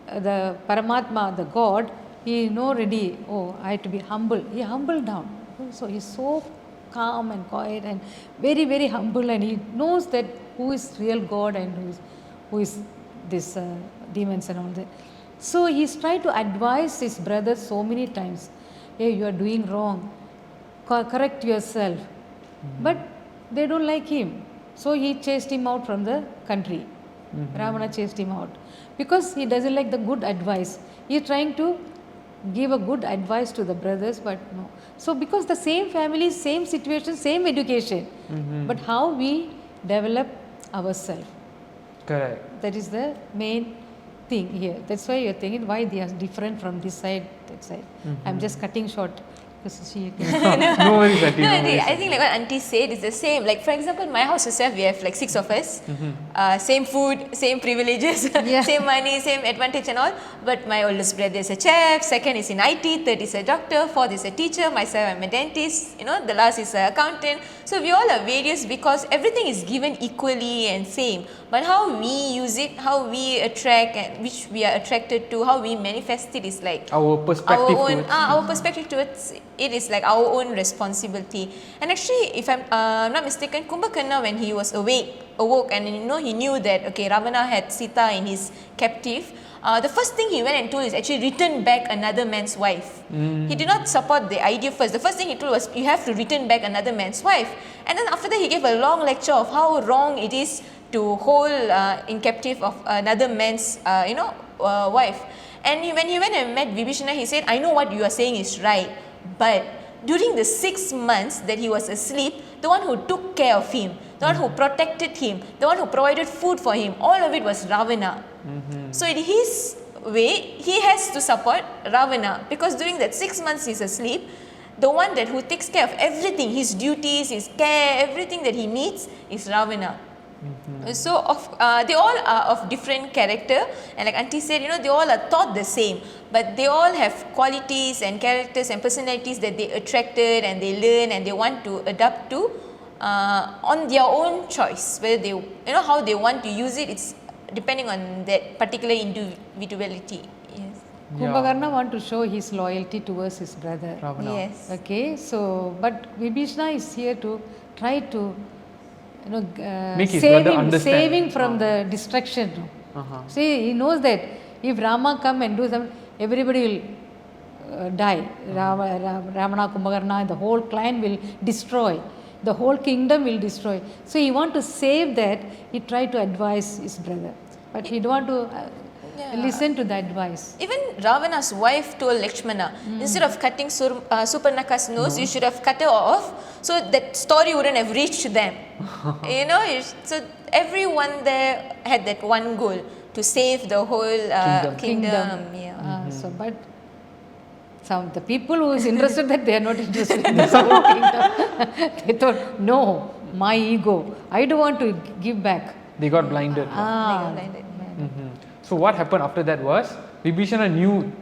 the Paramatma, the God. He ready. Oh, I have to be humble. He humbled down. So he's so calm and quiet and very, very humble, and he knows that who is real God and who is this demons and all that. So he's tried to advise his brothers so many times. Hey, you are doing wrong. Correct yourself. But they don't like him. So he chased him out from the country. Ravana chased him out because he doesn't like the good advice. He is trying to give a good advice to the brothers, but no. So because the same family, same situation, same education, but how we develop ourselves. Correct. That is the main thing here. That's why you're thinking why they are different from this side, that side. I'm just cutting short because she. No worries, Auntie. No, No worries. I think like what Auntie said is the same. Like for example, my house itself, we have like 6 of us. Same food, same privileges, same money, same advantage and all. But my oldest brother is a chef, second is in IT, third is a doctor, fourth is a teacher, myself I'm a dentist, the last is an accountant. So we all are various because everything is given equally and same. But how we use it, how we attract and which we are attracted to, how we manifest it is like Our perspective towards our perspective towards it is like our own responsibility. And actually, if I'm not mistaken, Kumbhakarna, when he was awoke and he knew that okay, Ravana had Sita in his captive, the first thing he went and told is actually return back another man's wife. He did not support the idea first. The first thing he told was you have to return back another man's wife. And then after that he gave a long lecture of how wrong it is to hold in captive of another man's wife. And when he went and met Vibhishana, he said, I know what you are saying is right, but during the 6 months that he was asleep, the one who took care of him, the one who protected him, the one who provided food for him, all of it was Ravana. So in his way, he has to support Ravana, because during that 6 months he's asleep, the one who takes care of everything, his duties, his care, everything that he needs is Ravana. So they all are of different character, and like Auntie said, they all are taught the same, but they all have qualities and characters and personalities that they attracted and they learn and they want to adapt to on their own choice. Whether they, how they want to use it, it's depending on that particular individuality. Yes. Kumbhakarna want to show his loyalty towards his brother. Ravana. Yes. Okay, so but Vibhishana is here to try to Make his brother understand. save him from the destruction. See, he knows that if Rama come and do something, everybody will die. Ravana, Kumbhakarna, the whole clan will destroy. The whole kingdom will destroy. So he want to save that. He try to advise his brother, but he don't want to listen to the advice. Even Ravana's wife told Lakshmana, instead of cutting Suparnaka's nose, you should have cut her off, so that story wouldn't have reached them. So everyone there had that one goal, to save the whole kingdom. Yeah. So, but some the people who is interested that they are not interested in this whole kingdom. They thought, no, my ego, I don't want to give back. They got blinded. So what happened after that was, Vibhishana knew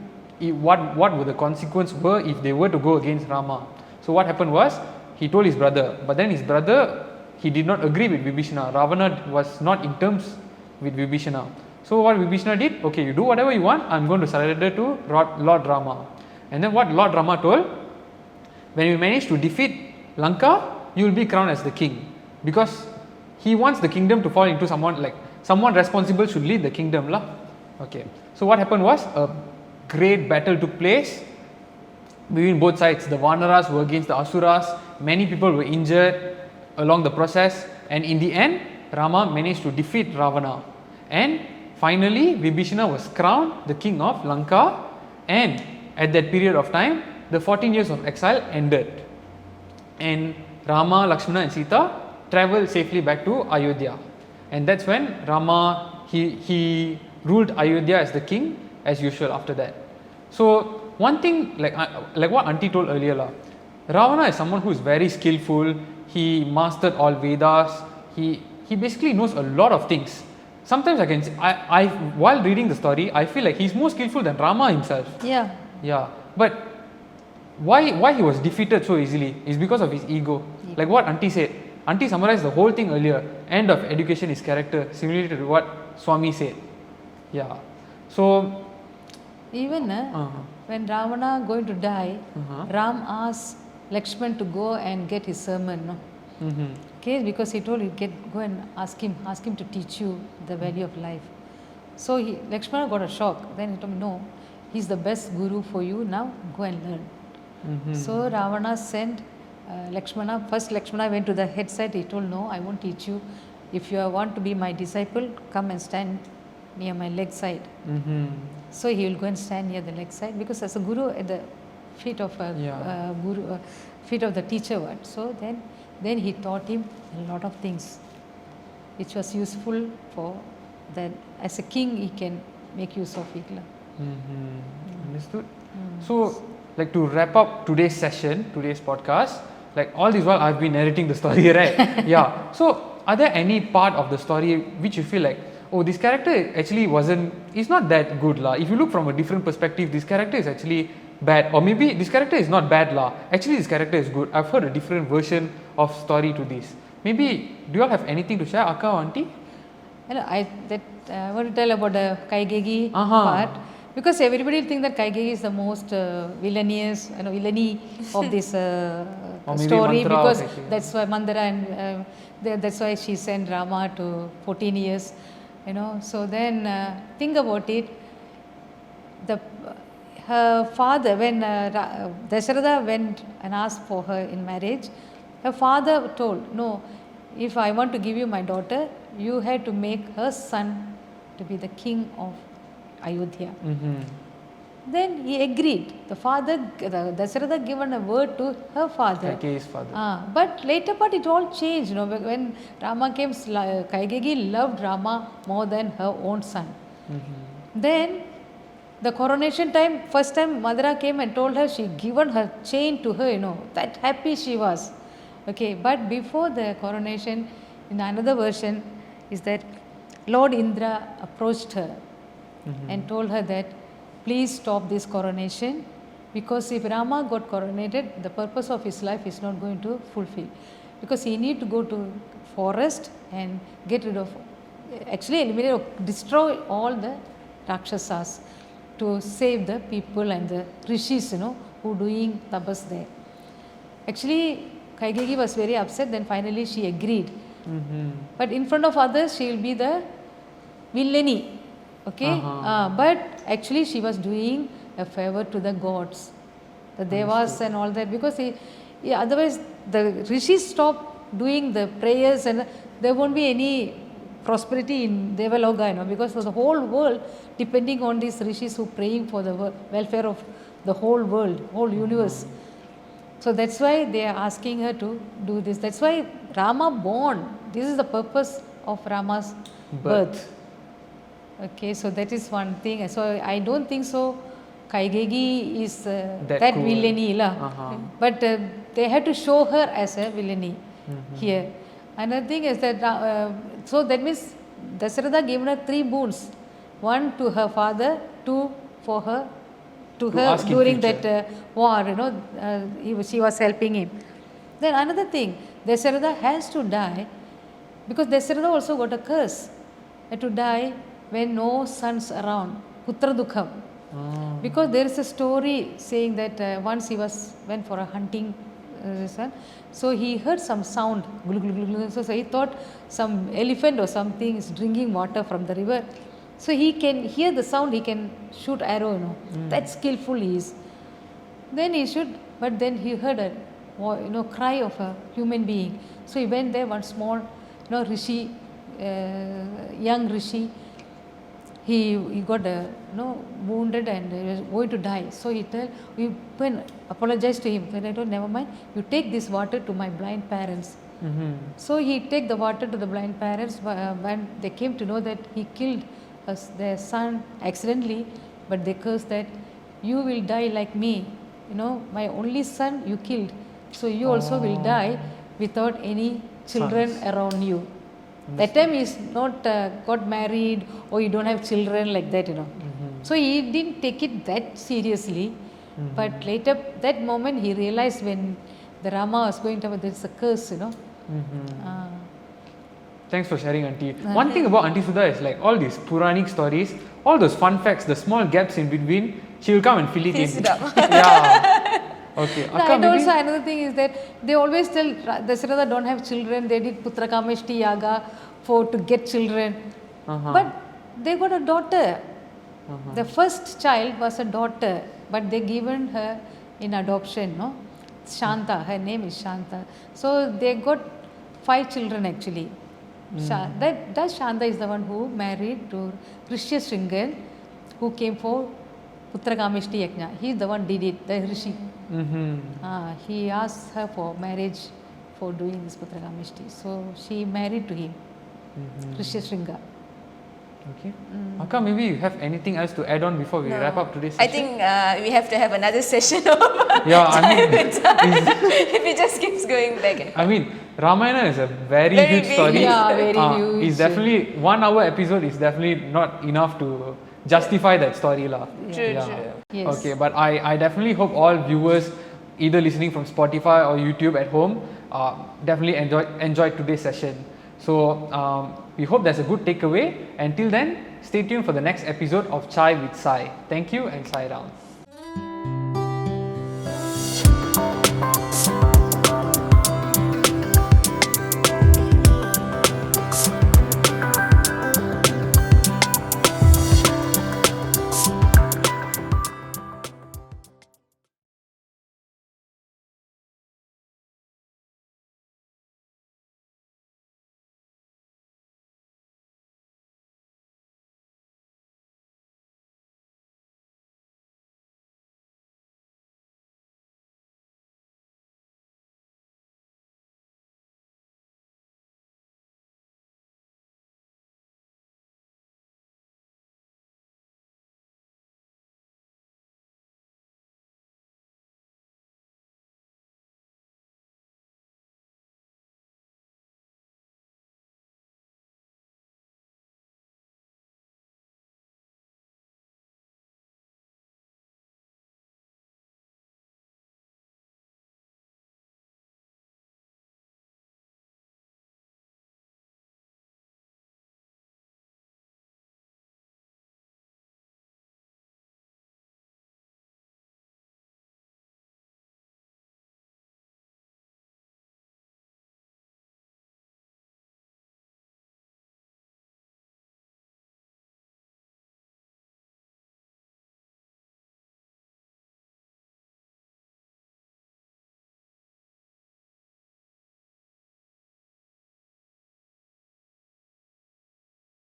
what were the consequences were if they were to go against Rama. So what happened was, he told his brother, but then his brother, he did not agree with Vibhishana. Ravana was not in terms with Vibhishana. So what Vibhishana did, okay, you do whatever you want, I'm going to surrender to Lord Rama. And then what Lord Rama told, when you manage to defeat Lanka, you will be crowned as the king. Because he wants the kingdom to fall into someone responsible should lead the kingdom. Okay. So what happened was, a great battle took place between both sides. The Vanaras were against the Asuras. Many people were injured along the process. And in the end, Rama managed to defeat Ravana. And finally, Vibhishana was crowned the king of Lanka. And at that period of time, the 14 years of exile ended. And Rama, Lakshmana and Sita travelled safely back to Ayodhya. And that's when Rama, he ruled Ayodhya as the king as usual after that. So one thing, like what Auntie told earlier, Ravana is someone who is very skillful. He mastered all Vedas. He basically knows a lot of things. Sometimes I while reading the story, I feel like he's more skillful than Rama himself. Yeah. But why he was defeated so easily is because of his ego. Like what Auntie said. Auntie summarized the whole thing earlier. End of education is character, similarly to what Swami said. Yeah. So even when Ravana going to die, Ram asked Lakshman to go and get his sermon. Okay, because he told you go and ask him to teach you the value of life. So Lakshmana got a shock. Then he told me, no, he's the best guru for you. Now go and learn. So Ravana sent Lakshmana. First Lakshmana went to the head side. He told, no, I won't teach you. If you want to be my disciple, come and stand near my leg side. So he will go and stand near the leg side, because as a guru at the feet of a guru, feet of the teacher. So then he taught him a lot of things, which was useful for that. As a king, he can make use of it. Understood. So, like, to wrap up today's session, today's podcast, like all this while I've been narrating the story, right? Yeah. So, are there any part of the story which you feel like, oh, this character actually it's not that good lah. If you look from a different perspective, this character is actually bad, or maybe this character is not bad lah. Actually, this character is good. I've heard a different version of story to this. Maybe do you all have anything to share, Akka or Auntie? I want to tell about the Kaikeyi part, because everybody think that Kaikeyi is the most villainous, villainy of this story, because that's why Mandara and that's why she sent Rama to 14 years. So then think about it. Her father, when Dasharatha went and asked for her in marriage, her father told, no, if I want to give you my daughter, you have to make her son to be the king of Ayodhya. Then he agreed. The father, Dasharatha given a word to her father. Kaikeyi's father. But later part it all changed, you know, when Rama came, Kaikeyi loved Rama more than her own son. Then the coronation time, first time Madara came and told her, she given her chain to her, you know, that happy she was. Okay, but before the coronation, in another version, is that Lord Indra approached her and told her that please stop this coronation, because if Rama got coronated, the purpose of his life is not going to fulfill, because he need to go to forest and get rid of, actually eliminate or destroy all the Rakshasas to save the people and the rishis, you know, who doing tapas there. Actually, Kaikeyi was very upset, then finally she agreed. But in front of others, she will be the villainy. Okay, but actually she was doing a favor to the gods, the devas and all that, because otherwise the rishis stop doing the prayers and there won't be any prosperity in Devaloka, you know, because for the whole world depending on these rishis who praying for the welfare of the whole world, whole universe. So that's why they are asking her to do this. That's why Rama born. This is the purpose of Rama's birth. Okay, so that is one thing. So I don't think so Kaikeyi is that cool. villainy lah. But they had to show her as a villainy here. Another thing is that so that means Dasharatha gave her 3 boons. 1 to her father, 2 for her, to her during that war, you know, she was helping him. Then another thing, Dasharatha has to die, because Dasharatha also got a curse, had to die when no sons around, Putra Dukham. Because there is a story saying that once he went for a hunting son, so he heard some sound, so he thought some elephant or something is drinking water from the river. So he can hear the sound, he can shoot arrow, you know. That skillful he is. Then he should, but then he heard a cry of a human being. So he went there, one small, rishi, young rishi. He got wounded and he was going to die. So he apologized to him. Then I told, never mind, you take this water to my blind parents. So he take the water to the blind parents. When they came to know that he killed their son accidentally, but they cursed that you will die like me. My only son you killed. So you also will die without any children around you. That time he's not got married or you don't have children like that, So he didn't take it that seriously. But later, that moment he realized when the Rama was going to have there's a curse, Thanks for sharing, Auntie. One thing about Auntie Sudha is like all these Puranic stories, all those fun facts, the small gaps in between, she will come and fill it in. Yeah. Okay. And also another thing is that they always tell Dasharatha don't have children, they did Putra Kameshti Yaga to get children. But they got a daughter. The first child was a daughter, but they given her in adoption, Shanta, her name is Shanta. So they got 5 children actually. That Shanta is the one who married to Rishya Shringan, who came for Putra Kameshti Yajna. He is the one did it, the Rishi. He asked her for marriage for doing this Putra Kameshti. So she married to him, Rishya Shringa. Okay. Akka, maybe you have anything else to add on before we wrap up today's session? I think we have to have another session of if it just keeps going back and forth. I mean, Ramayana is a very huge big. story. Yeah, very huge. It's definitely 1 hour episode is definitely not enough to justify that story lah. True. Yes. Okay, but I definitely hope all viewers either listening from Spotify or YouTube at home definitely enjoyed today's session. So we hope that's a good takeaway. Until then, stay tuned for the next episode of Chai with Sai. Thank you and Sai Ram.